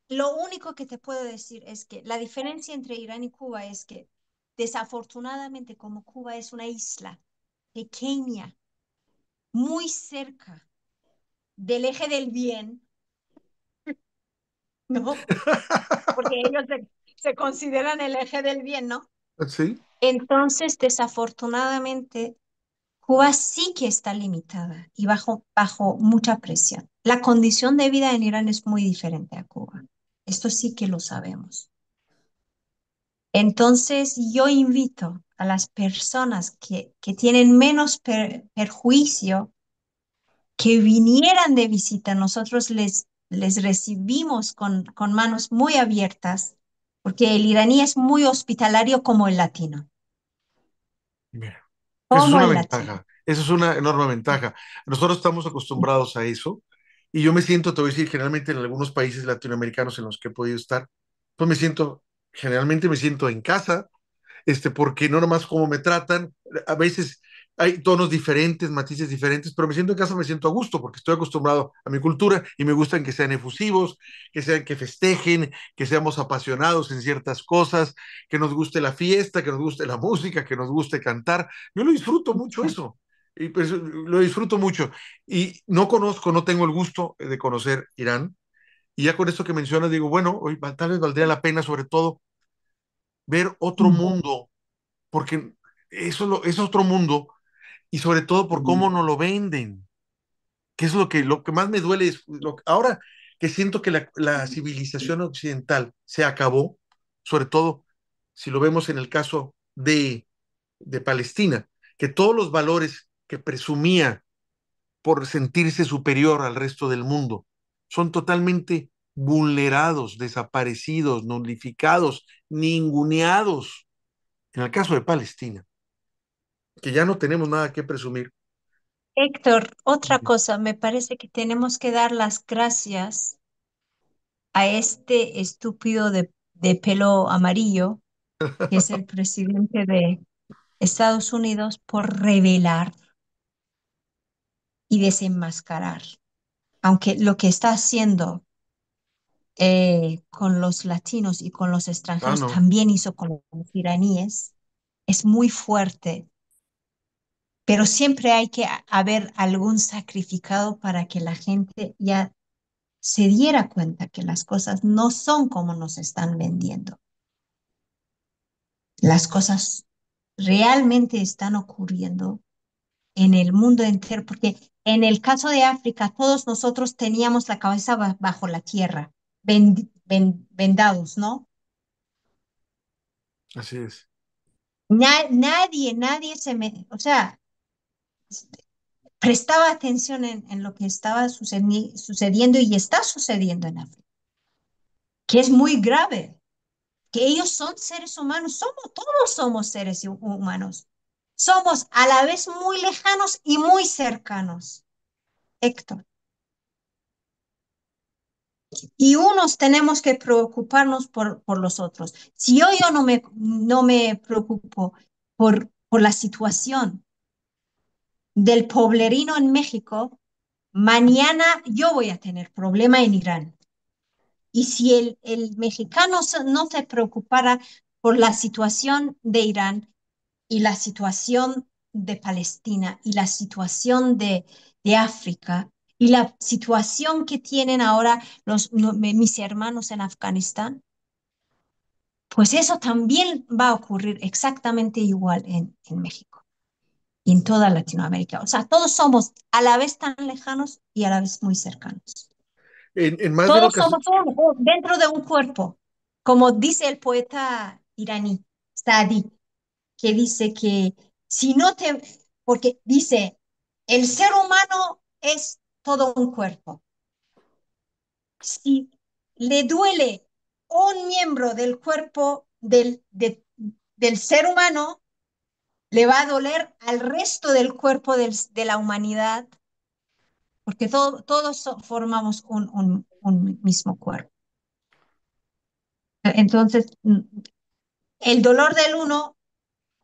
S3: Lo único que te puedo decir es que la diferencia entre Irán y Cuba es que desafortunadamente como Cuba es una isla pequeña, muy cerca del eje del bien, ¿no? Porque ellos se consideran el eje del bien, ¿no?
S2: sí,
S3: Entonces, desafortunadamente, Cuba sí que está limitada y bajo mucha presión. La condición de vida en Irán es muy diferente a Cuba. Esto sí que lo sabemos. Entonces, yo invito a las personas que tienen menos perjuicio que vinieran de visita. Nosotros les recibimos con manos muy abiertas, porque el iraní es muy hospitalario como el latino,
S2: mira, eso es
S3: como
S2: una
S3: el latino.
S2: ventaja, eso es una enorme ventaja. Nosotros estamos acostumbrados a eso y yo me siento, te voy a decir, generalmente en algunos países latinoamericanos en los que he podido estar, pues generalmente me siento en casa, porque no nomás cómo me tratan, a veces hay tonos diferentes, matices diferentes, pero me siento en casa, me siento a gusto porque estoy acostumbrado a mi cultura y me gustan que sean efusivos, que festejen, que seamos apasionados en ciertas cosas, que nos guste la fiesta, que nos guste la música, que nos guste cantar. Yo lo disfruto mucho
S3: Exacto.
S2: eso. Y pues lo disfruto mucho. Y no conozco, no tengo el gusto de conocer Irán. Y ya con esto que mencionas, digo, bueno, hoy tal vez valdría la pena, sobre todo, ver otro mundo porque es otro mundo y sobre todo por cómo nos lo venden, que es lo que más me duele es ahora que siento que la civilización occidental se acabó, sobre todo si lo vemos en el caso de Palestina, que todos los valores que presumía por sentirse superior al resto del mundo son totalmente vulnerados, desaparecidos, nulificados, ninguneados. En el caso de Palestina, que ya no tenemos nada que presumir.
S3: Héctor, otra cosa, me parece que tenemos que dar las gracias a este estúpido de pelo amarillo, que es el presidente de Estados Unidos, por revelar y desenmascarar. Aunque lo que está haciendo con los latinos y con los
S2: Ah,
S3: extranjeros
S2: no.
S3: también hizo con los iraníes, es muy fuerte, pero siempre hay que haber algún sacrificado para que la gente ya se diera cuenta que las cosas no son como nos están vendiendo. Las cosas realmente están ocurriendo en el mundo entero, porque en el caso de África, todos nosotros teníamos la cabeza bajo la tierra, vendados, ¿no?
S2: Así es.
S3: Nadie o sea, prestaba atención en lo que estaba sucediendo y está sucediendo en África, que es muy grave, que ellos son seres humanos, todos somos seres humanos. Somos a la vez muy lejanos y muy cercanos, Héctor. Y unos tenemos que preocuparnos por los otros. Si yo no me preocupo por la situación del poblerino en México, mañana yo voy a tener problema en Irán. Y si el mexicano no se preocupara por la situación de Irán y la situación de Palestina y la situación de África y la situación que tienen ahora mis hermanos en Afganistán, pues eso también va a ocurrir exactamente igual en México y en toda Latinoamérica. O sea, todos somos a la vez tan lejanos y a la vez muy cercanos.
S2: En más de una
S3: Todos
S2: ocasión,
S3: somos uno dentro de un cuerpo, como dice el poeta iraní, Saadi, que dice que si no te, porque dice, el ser humano es todo un cuerpo. Si le duele un miembro del cuerpo del ser humano, le va a doler al resto del cuerpo de la humanidad, porque todos formamos un mismo cuerpo. Entonces, el dolor del uno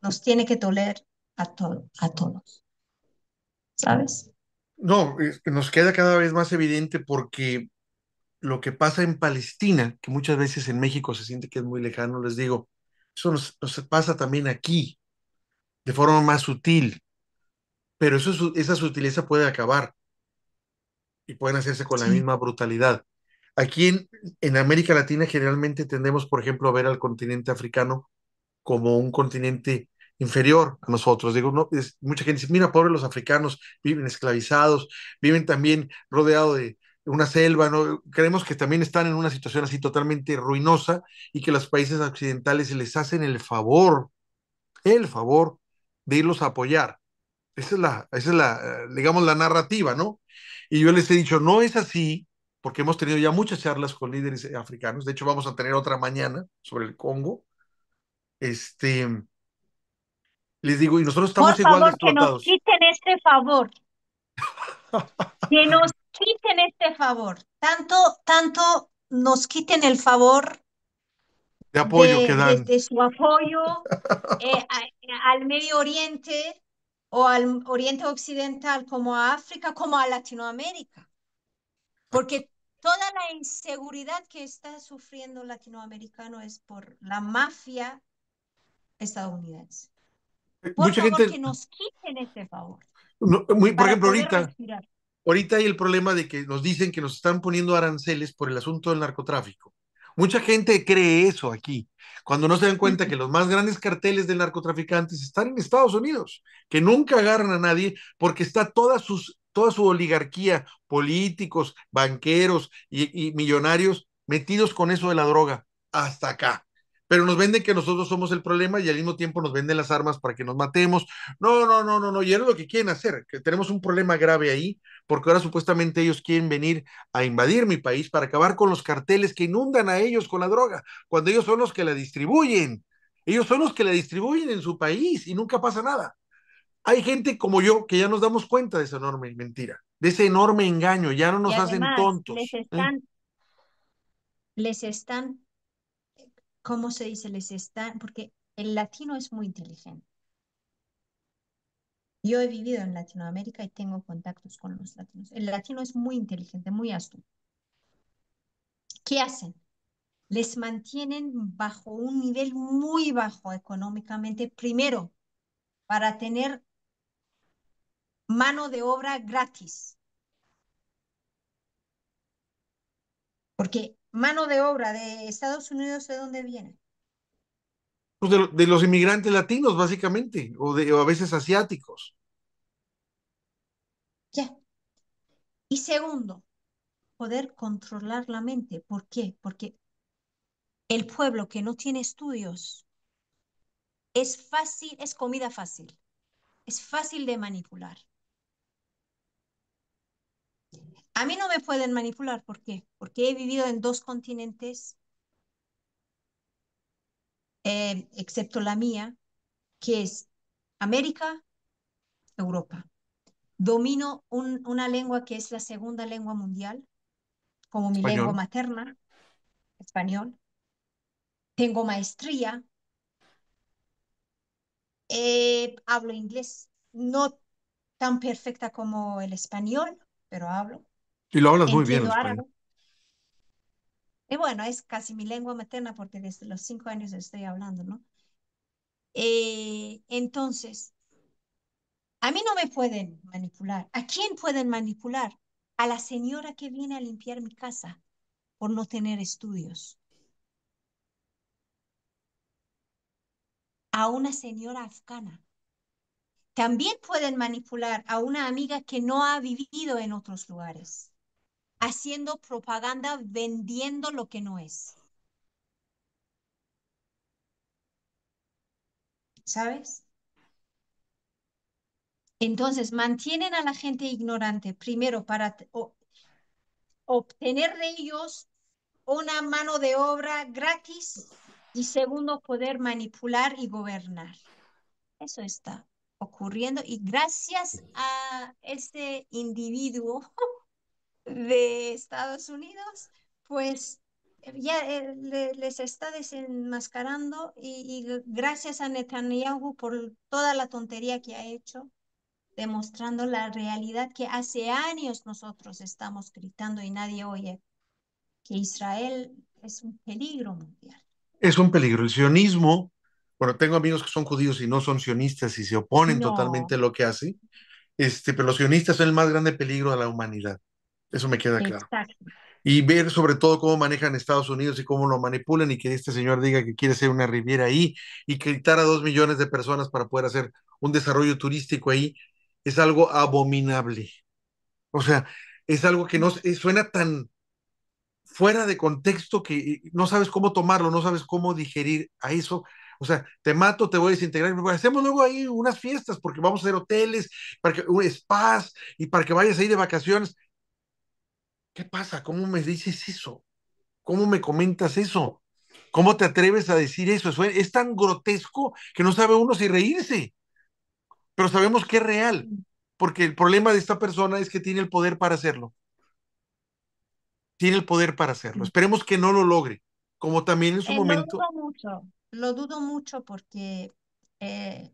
S3: nos tiene que doler a todos, ¿sabes?
S2: no, es que nos queda cada vez más evidente porque lo que pasa en Palestina, que muchas veces en México se siente que es muy lejano, les digo, eso nos pasa también aquí, de forma más sutil, pero esa sutileza puede acabar y pueden hacerse con la
S3: Sí,
S2: misma brutalidad. Aquí en América Latina generalmente tendemos, por ejemplo, a ver al continente africano como un continente inferior a nosotros. Digo, no, mucha gente dice, mira, pobres los africanos, viven esclavizados, viven también rodeados de una selva, ¿no? Creemos que también están en una situación así totalmente ruinosa y que los países occidentales les hacen el favor de irlos a apoyar. Digamos, la narrativa, ¿no? Y yo les he dicho, no es así, porque hemos tenido ya muchas charlas con líderes africanos. De hecho, vamos a tener otra mañana sobre el Congo. Este, les digo, y nosotros
S3: por
S2: estamos igual de
S3: favor, que nos
S2: explotados.
S3: quiten este favor, que nos quiten este favor. Tanto nos quiten el favor
S2: De apoyo que dan.
S3: de su apoyo al Medio Oriente o al Oriente Occidental, como a África, como a Latinoamérica. Porque toda la inseguridad que está sufriendo latinoamericano es por la mafia estadounidense. Por
S2: Mucha
S3: favor,
S2: gente,
S3: que nos quiten este favor
S2: por
S3: para
S2: ejemplo,
S3: poder respirar.
S2: ahorita hay el problema de que nos dicen que nos están poniendo aranceles por el asunto del narcotráfico. Mucha gente cree eso aquí, cuando no se dan cuenta que los más grandes carteles de narcotraficantes están en Estados Unidos, que nunca agarran a nadie porque está toda su oligarquía, políticos, banqueros y millonarios metidos con eso de la droga hasta acá. Pero nos venden que nosotros somos el problema y al mismo tiempo nos venden las armas para que nos matemos. No, no, no, no, no. Y es lo que quieren hacer, que tenemos un problema grave ahí, porque ahora supuestamente ellos quieren venir a invadir mi país para acabar con los carteles que inundan a ellos con la droga, cuando ellos son los que la distribuyen. Ellos son los que la distribuyen en su país y nunca pasa nada. Hay gente como yo que ya nos damos cuenta de esa enorme mentira, de ese enorme engaño, ya no
S3: Y
S2: nos hacen
S3: además
S2: tontos. ¿Eh?
S3: les están, ¿cómo se dice? Les están, porque el latino es muy inteligente. Yo he vivido en Latinoamérica y tengo contactos con los latinos. El latino es muy inteligente, muy astuto. ¿Qué hacen? Les mantienen bajo un nivel muy bajo económicamente, primero, para tener mano de obra gratis. Porque mano de obra de Estados Unidos, ¿de dónde viene?
S2: Pues de los inmigrantes latinos, básicamente, o a veces asiáticos.
S3: Ya. Y segundo, poder controlar la mente. ¿Por qué? Porque el pueblo que no tiene estudios es fácil, es comida fácil, es fácil de manipular. A mí no me pueden manipular, ¿por qué? Porque he vivido en dos continentes, excepto la mía, que es América, Europa. Domino una lengua que es la segunda lengua mundial, como mi lengua
S2: Español.
S3: materna, español. Tengo maestría, hablo inglés, no tan perfecta como el español, pero hablo.
S2: Y lo hablas muy bien el
S3: Entiendo
S2: español.
S3: árabe. Y bueno, es casi mi lengua materna porque desde los 5 años estoy hablando, ¿no? Entonces, a mí no me pueden manipular. ¿A quién pueden manipular? A la señora que viene a limpiar mi casa por no tener estudios. A una señora afgana. También pueden manipular a una amiga que no ha vivido en otros lugares, haciendo propaganda, vendiendo lo que no es. ¿Sabes? Entonces, mantienen a la gente ignorante, primero para obtener de ellos una mano de obra gratis y segundo, poder manipular y gobernar. Eso está ocurriendo y gracias a este individuo de Estados Unidos, pues ya les está desenmascarando y gracias a Netanyahu por toda la tontería que ha hecho, demostrando la realidad que hace años nosotros estamos gritando y nadie oye, que Israel es un peligro mundial.
S2: Es un peligro. El sionismo, bueno, tengo amigos que son judíos y no son sionistas y se oponen
S3: No,
S2: totalmente a lo que hace, pero los sionistas son el más grande peligro a la humanidad. Eso me queda claro.
S3: exacto.
S2: Y ver sobre todo cómo manejan Estados Unidos y cómo lo manipulan y que este señor diga que quiere hacer una riviera ahí y que quitar a 2 millones de personas para poder hacer un desarrollo turístico ahí, es algo abominable. O sea, es algo que no suena tan fuera de contexto que no sabes cómo tomarlo, no sabes cómo digerir a eso. O sea, te mato, te voy a desintegrar. Hacemos luego ahí unas fiestas porque vamos a hacer hoteles, para que, un spas y para que vayas ahí de vacaciones. ¿Qué pasa? ¿Cómo me dices eso? ¿Cómo me comentas eso? ¿Cómo te atreves a decir eso? Es tan grotesco que no sabe uno si reírse, pero sabemos que es real, porque el problema de esta persona es que tiene el poder para hacerlo. Tiene el poder para hacerlo. Esperemos que no lo logre, como también en su momento.
S3: Lo dudo mucho porque eh,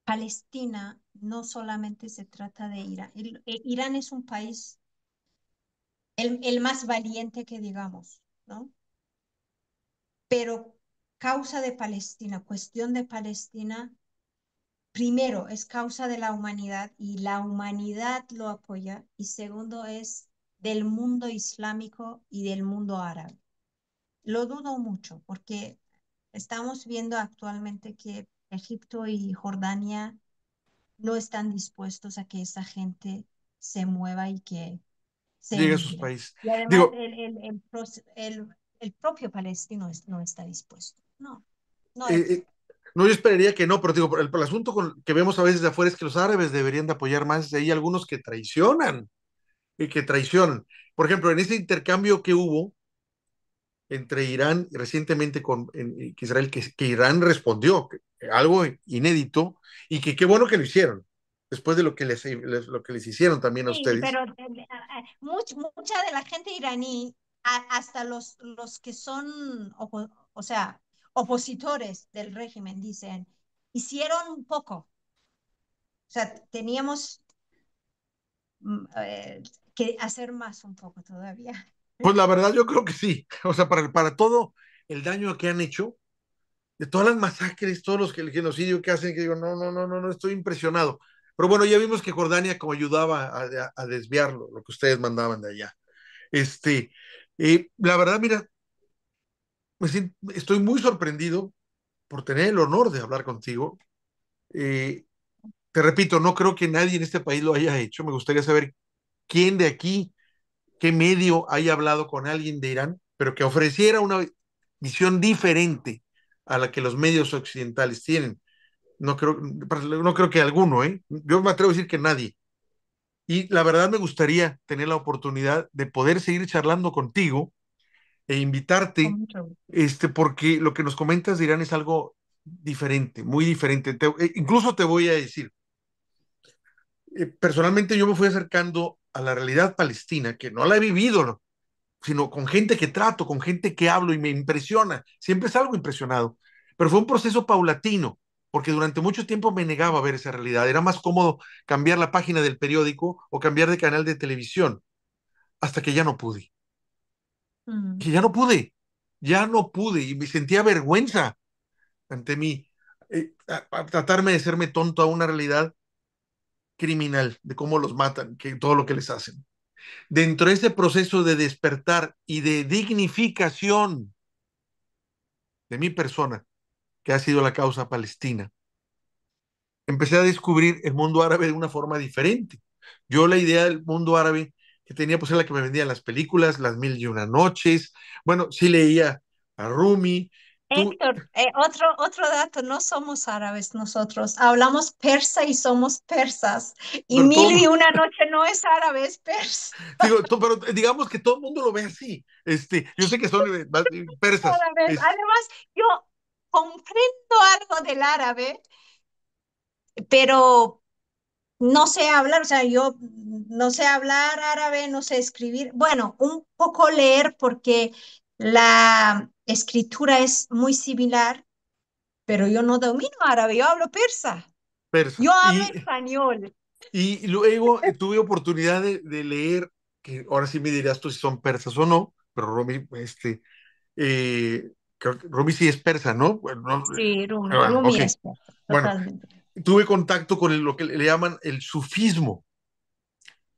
S3: Palestina no solamente se trata de Irán. Irán es un país el más valiente que digamos, ¿no? Pero causa de Palestina, cuestión de Palestina, primero es causa de la humanidad y la humanidad lo apoya y segundo es del mundo islámico y del mundo árabe. Lo dudo mucho porque estamos viendo actualmente que Egipto y Jordania no están dispuestos a que esa gente se mueva y que se
S2: Llegue a sus
S3: emigre.
S2: países.
S3: Y además
S2: Digo,
S3: el propio palestino no está dispuesto. No, no
S2: eh,
S3: es.
S2: eh, no, yo esperaría que no, pero digo, el asunto que vemos a veces de afuera es que los árabes deberían de apoyar más. Hay algunos que traicionan y que traicionan. Por ejemplo, en ese intercambio que hubo entre Irán y recientemente que Israel, que Irán respondió, algo inédito, y que qué bueno que lo hicieron, después de lo que les hicieron también a
S3: Sí,
S2: ustedes.
S3: pero mucha de la gente iraní, hasta los que son, o sea, opositores del régimen, dicen, hicieron poco. O sea, teníamos que hacer más un poco todavía.
S2: Pues la verdad yo creo que sí. O sea, para todo el daño que han hecho, de todas las masacres, todos los que el genocidio que hacen, que digo, no, no, no, no, no, estoy impresionado. Pero bueno, ya vimos que Jordania como ayudaba a desviar lo que ustedes mandaban de allá. Este, la verdad, mira, estoy muy sorprendido por tener el honor de hablar contigo. Eh, Te repito, no creo que nadie en este país lo haya hecho. Me gustaría saber quién de aquí, qué medio haya hablado con alguien de Irán, pero que ofreciera una visión diferente a la que los medios occidentales tienen. No creo que alguno, ¿eh? Yo me atrevo a decir que nadie. Y la verdad me gustaría tener la oportunidad de poder seguir charlando contigo e invitarte,
S3: Con mucho gusto.
S2: porque lo que nos comentas de Irán es algo diferente, muy diferente. Incluso te voy a decir, personalmente yo me fui acercando a la realidad palestina, que no la he vivido, ¿no? Sino con gente que trato, con gente que hablo y me impresiona. Siempre salgo impresionado. Pero fue un proceso paulatino, porque durante mucho tiempo me negaba a ver esa realidad. Era más cómodo cambiar la página del periódico o cambiar de canal de televisión, hasta que ya no pude.
S3: Mm.
S2: Que ya no pude y me sentía vergüenza ante mí, a tratarme de serme tonto a una realidad criminal, de cómo los matan, que todo lo que les hacen. Dentro de ese proceso de despertar y de dignificación de mi persona, que ha sido la causa palestina, empecé a descubrir el mundo árabe de una forma diferente. Yo la idea del mundo árabe que tenía, pues era la que me vendían las películas, las mil y una noches. Bueno, sí leía a Rumi. Tú,
S3: Héctor, otro dato, no somos árabes nosotros, hablamos persa y somos persas. Y
S2: pero
S3: mil y
S2: todo,
S3: una noche no es árabe, es persa.
S2: pero digamos que todo el mundo lo ve así. Yo sé que son persas.
S3: Árabes. Además, yo comprendo algo del árabe, pero no sé hablar, o sea, yo no sé hablar árabe, no sé escribir. Bueno, un poco leer porque la escritura es muy similar, pero yo no domino árabe, yo hablo persa,
S2: Persas.
S3: yo hablo español.
S2: Y luego tuve oportunidad de leer, que ahora sí me dirás tú si son persas o no, pero Rumi, creo que Rumi sí es persa, ¿no? Bueno,
S3: Sí,
S2: bueno,
S3: Rumi
S2: ok.
S3: es persa,
S2: Bueno,
S3: totalmente.
S2: tuve contacto con lo que le llaman el sufismo,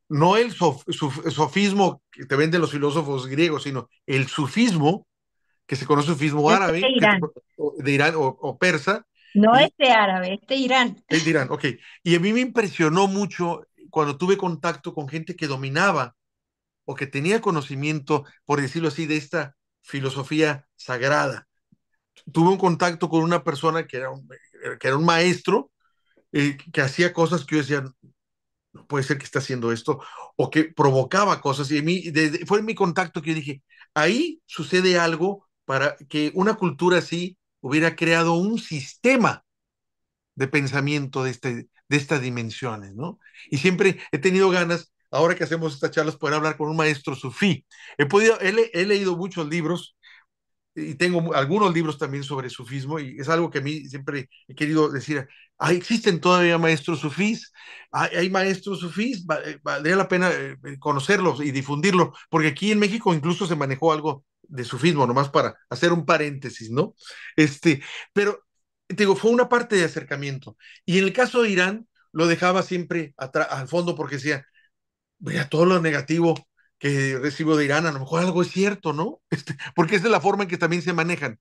S2: no el sofismo que te venden los filósofos griegos, sino el sufismo, que se conoce sufismo
S3: Este de
S2: árabe,
S3: Irán,
S2: de Irán o persa,
S3: no es
S2: y
S3: de árabe, es de Irán.
S2: dirán, ok. Y a mí me impresionó mucho cuando tuve contacto con gente que dominaba o que tenía conocimiento, por decirlo así, de esta filosofía sagrada. Tuve un contacto con una persona que era un maestro, que hacía cosas que yo decía, no puede ser que esté haciendo esto, o que provocaba cosas. Y fue en mi contacto que yo dije, ahí sucede algo para que una cultura así hubiera creado un sistema de pensamiento de estas dimensiones, ¿no? Y siempre he tenido ganas, ahora que hacemos estas charlas, poder hablar con un maestro sufí. He leído muchos libros y tengo algunos libros también sobre sufismo y es algo que a mí siempre he querido decir, existen todavía maestros sufís, hay maestros sufís, valdría la pena conocerlos y difundirlo, porque aquí en México incluso se manejó algo de sufismo, nomás para hacer un paréntesis, ¿no? Pero, te digo, fue una parte de acercamiento. Y en el caso de Irán, lo dejaba siempre al fondo porque decía, vea todo lo negativo que recibo de Irán, a lo mejor algo es cierto, ¿no? Porque esa es la forma en que también se manejan.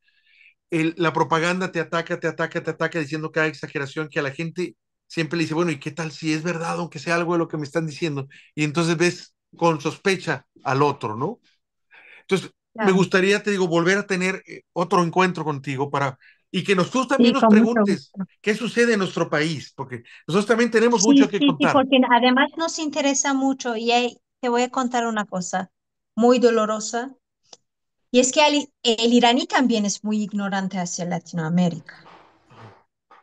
S2: La propaganda te ataca, te ataca, te ataca, diciendo cada exageración que a la gente siempre le dice, bueno, ¿y qué tal si es verdad, aunque sea algo de lo que me están diciendo? Y entonces ves con sospecha al otro, ¿no? Entonces, me
S3: Claro.
S2: gustaría, te digo, volver a tener otro encuentro contigo y que tú también
S3: Sí,
S2: nos
S3: con mucho
S2: preguntes
S3: gusto.
S2: qué sucede en nuestro país, porque nosotros también tenemos mucho
S3: Sí,
S2: que
S3: sí, sí,
S2: contar.
S3: porque además nos interesa mucho y te voy a contar una cosa muy dolorosa, y es que el iraní también es muy ignorante hacia Latinoamérica,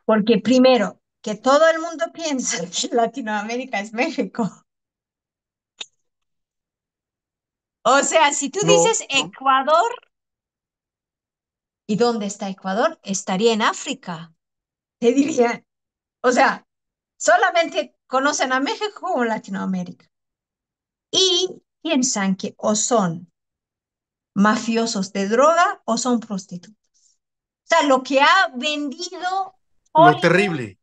S3: porque primero, que todo el mundo piensa que Latinoamérica es México. O sea, si tú
S2: No,
S3: dices
S2: no,
S3: Ecuador, ¿y dónde está Ecuador? Estaría en África, te diría. O sea, Solamente conocen a México como Latinoamérica y piensan que o son mafiosos de droga o son prostitutas. O sea, lo que ha vendido
S2: Lo
S3: Hollywood,
S2: terrible.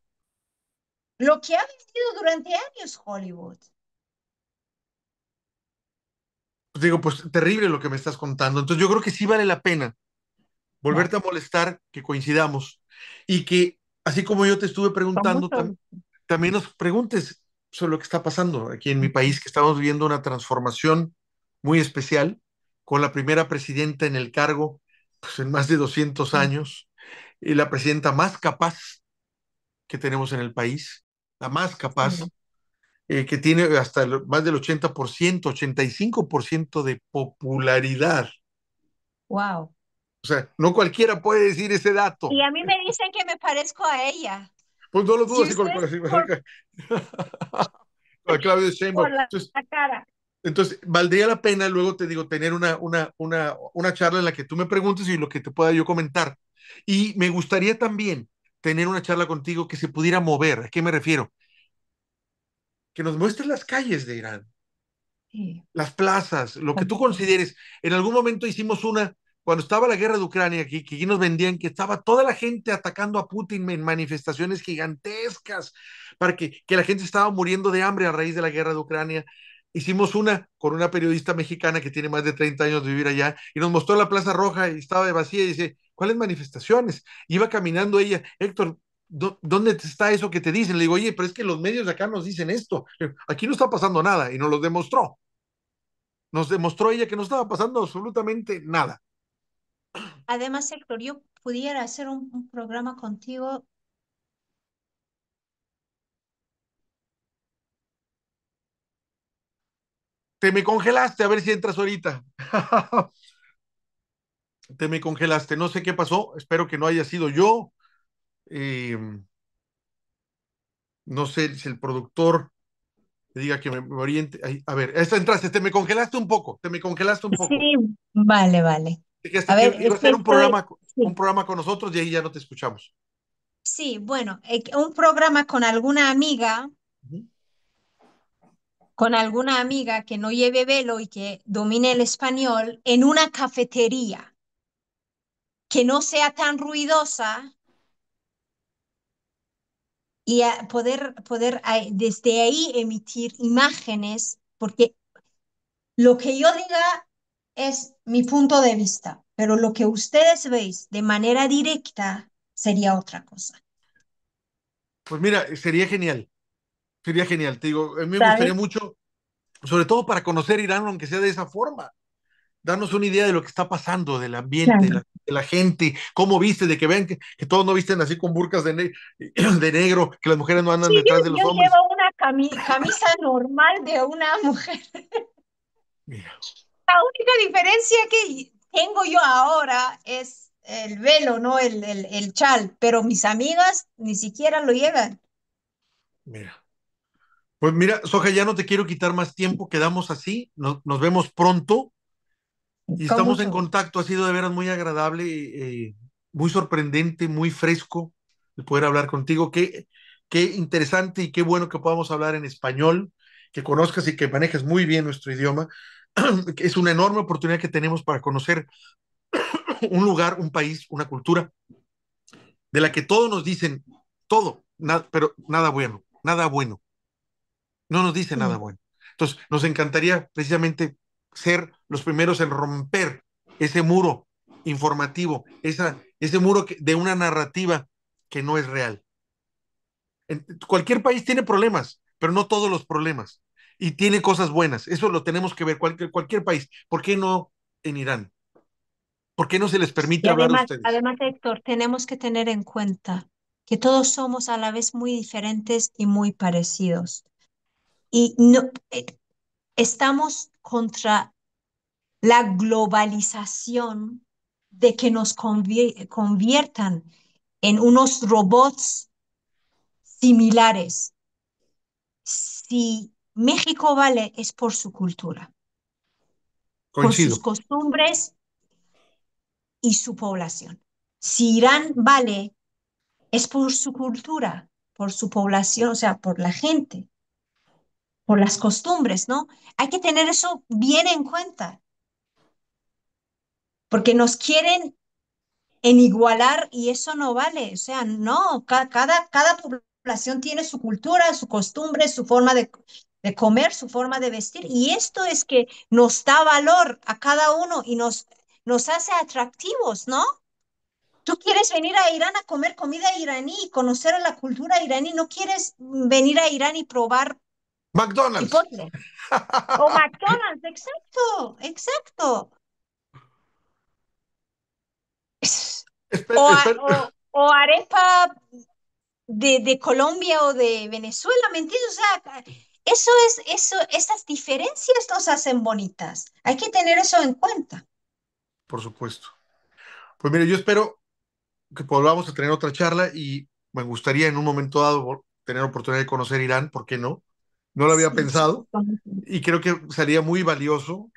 S3: lo que ha vendido durante años Hollywood.
S2: Pues digo, pues terrible lo que me estás contando. Entonces yo creo que sí vale la pena
S3: Claro,
S2: volverte a molestar, que coincidamos y que, así como yo te estuve
S3: con
S2: preguntando,
S3: mucho gusto.
S2: también nos preguntes sobre lo que está pasando aquí en mi país, que estamos viviendo una transformación muy especial con la primera presidenta en el cargo, pues, en más de 200
S3: Sí,
S2: años, y la presidenta más capaz que tenemos en el país, la más capaz,
S3: sí.
S2: que tiene hasta más del 80%, 85% de popularidad.
S3: Wow.
S2: O sea, no cualquiera puede decir ese dato.
S3: Y a mí me dicen que me parezco a ella.
S2: Pues no lo dudo,
S3: Si
S2: sí, con,
S3: ustedes
S2: con Claudio
S3: por
S2: Sheinbaum. Entonces,
S3: la cara.
S2: entonces, valdría la pena luego, te digo, tener una charla en la que tú me preguntes y lo que te pueda yo comentar. Y me gustaría también tener una charla contigo que se pudiera mover. ¿A qué me refiero? Que nos muestres las calles de Irán,
S3: Sí,
S2: las plazas, lo que
S3: con
S2: tú
S3: mucho gusto.
S2: consideres. En algún momento hicimos una, cuando estaba la guerra de Ucrania, que aquí nos vendían que estaba toda la gente atacando a Putin en manifestaciones gigantescas, para que la gente estaba muriendo de hambre a raíz de la guerra de Ucrania. Hicimos una con una periodista mexicana que tiene más de 30 años de vivir allá y nos mostró la Plaza Roja y estaba vacía y dice, ¿cuáles manifestaciones? Iba caminando ella, Héctor, ¿dónde está eso que te dicen? Le digo, oye, pero es que los medios de acá nos dicen esto. Aquí no está pasando nada y nos lo demostró. Nos demostró ella que no estaba pasando absolutamente nada.
S3: Además, Héctor, yo pudiera hacer un programa contigo.
S2: Te me congelaste, a ver si entras ahorita. Te me congelaste, no sé qué pasó, espero que no haya sido yo. Eh, no sé si el productor me diga que me oriente. Ay, a ver, esta entraste, te me congelaste un poco, te me congelaste un
S3: Sí,
S2: poco.
S3: vale, vale.
S2: Dijiste
S3: A
S2: que
S3: ver,
S2: iba
S3: es
S2: a
S3: que
S2: hacer
S3: estoy,
S2: un
S3: sí,
S2: programa con nosotros y ahí ya no te escuchamos.
S3: sí, bueno, un programa
S2: Ujú.
S3: con alguna amiga que no lleve velo y que domine el español en una cafetería, que no sea tan ruidosa y desde ahí emitir imágenes, porque lo que yo diga es mi punto de vista, pero lo que ustedes veis de manera directa sería otra cosa.
S2: Pues mira, sería genial, te digo, a mí me gustaría
S3: ¿Sabes?
S2: mucho, sobre todo para conocer Irán, aunque sea de esa forma. Darnos una idea de lo que está pasando, del ambiente,
S3: Claro.
S2: de la gente, cómo viste, de que ven que todos no visten así con burcas de negro, que las mujeres no andan
S3: Sí,
S2: detrás de
S3: yo
S2: los hombres.
S3: llevo una camisa normal de una mujer.
S2: Mira,
S3: La única diferencia que tengo yo ahora es el velo, ¿no? El chal, pero mis amigas ni siquiera lo llevan.
S2: mira. Pues mira, Soja, ya no te quiero quitar más tiempo, quedamos así, nos vemos pronto y
S3: Con
S2: estamos en
S3: mucho gusto.
S2: contacto. Ha sido de veras muy agradable, muy sorprendente, muy fresco el poder hablar contigo. Qué interesante y qué bueno que podamos hablar en español, que conozcas y que manejes muy bien nuestro idioma. Es una enorme oportunidad que tenemos para conocer un lugar, un país, una cultura de la que todos nos dicen todo, pero nada bueno, nada bueno. No nos dice nada
S3: Sí,
S2: bueno. Entonces, nos encantaría precisamente ser los primeros en romper ese muro ese muro de una narrativa que no es real. Cualquier país tiene problemas, pero no todos los problemas. Y tiene cosas buenas. Eso lo tenemos que ver, cualquier país. ¿Por qué no en Irán? ¿Por qué no se les permite
S3: y
S2: hablar a ustedes?
S3: además, Héctor, tenemos que tener en cuenta que todos somos a la vez muy diferentes y muy parecidos. Y no, estamos contra la globalización de que nos conviertan en unos robots similares. Si México vale es por su cultura, por sus
S2: Coincido.
S3: costumbres y su población. Si Irán vale es por su cultura. por su población, o sea, por la gente, por las costumbres, ¿no? Hay que tener eso bien en cuenta, porque nos quieren en igualar y eso no vale. O sea, no, cada población tiene su cultura, su costumbre, su forma de comer, su forma de vestir. Y esto es que nos da valor a cada uno y nos hace atractivos, ¿no? Tú quieres venir a Irán a comer comida iraní y conocer a la cultura iraní, no quieres venir a Irán y probar
S2: McDonald's.
S3: chipotle o McDonald's, exacto, exacto.
S2: Espera, espera.
S3: O arepa de Colombia o de Venezuela, ¿me entiendes? O sea, esas diferencias nos hacen bonitas. Hay que tener eso en cuenta.
S2: Por supuesto. Pues mire, yo espero que volvamos a tener otra charla y me gustaría en un momento dado tener oportunidad de conocer Irán, ¿por qué no? No lo había
S3: Sí, sí,
S2: pensado y creo que sería muy valioso,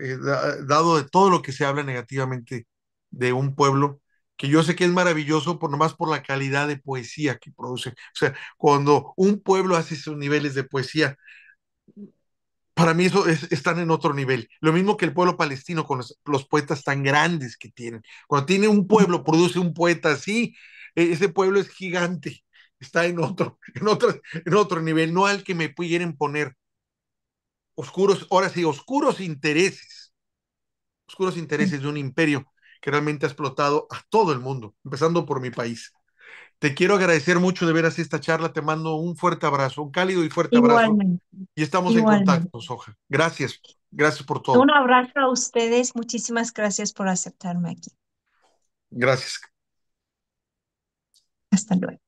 S2: dado de todo lo que se habla negativamente de un pueblo, que yo sé que es maravilloso por nomás por la calidad de poesía que produce. O sea, cuando un pueblo hace esos niveles de poesía, para mí eso están en otro nivel. Lo mismo que el pueblo palestino con los poetas tan grandes que tienen. Cuando tiene un pueblo, produce un poeta así, ese pueblo es gigante, está en otro nivel, no al que me quieren poner oscuros, ahora sí, oscuros intereses de un imperio que realmente ha explotado a todo el mundo, empezando por mi país. Te quiero agradecer mucho de veras esta charla, te mando un fuerte abrazo, un cálido y fuerte abrazo,
S3: Igualmente,
S2: y estamos en
S3: igualmente.
S2: contacto, Soja. Gracias, gracias por
S3: Un
S2: todo.
S3: abrazo a ustedes. Muchísimas gracias por aceptarme aquí.
S2: Gracias.
S3: Hasta luego.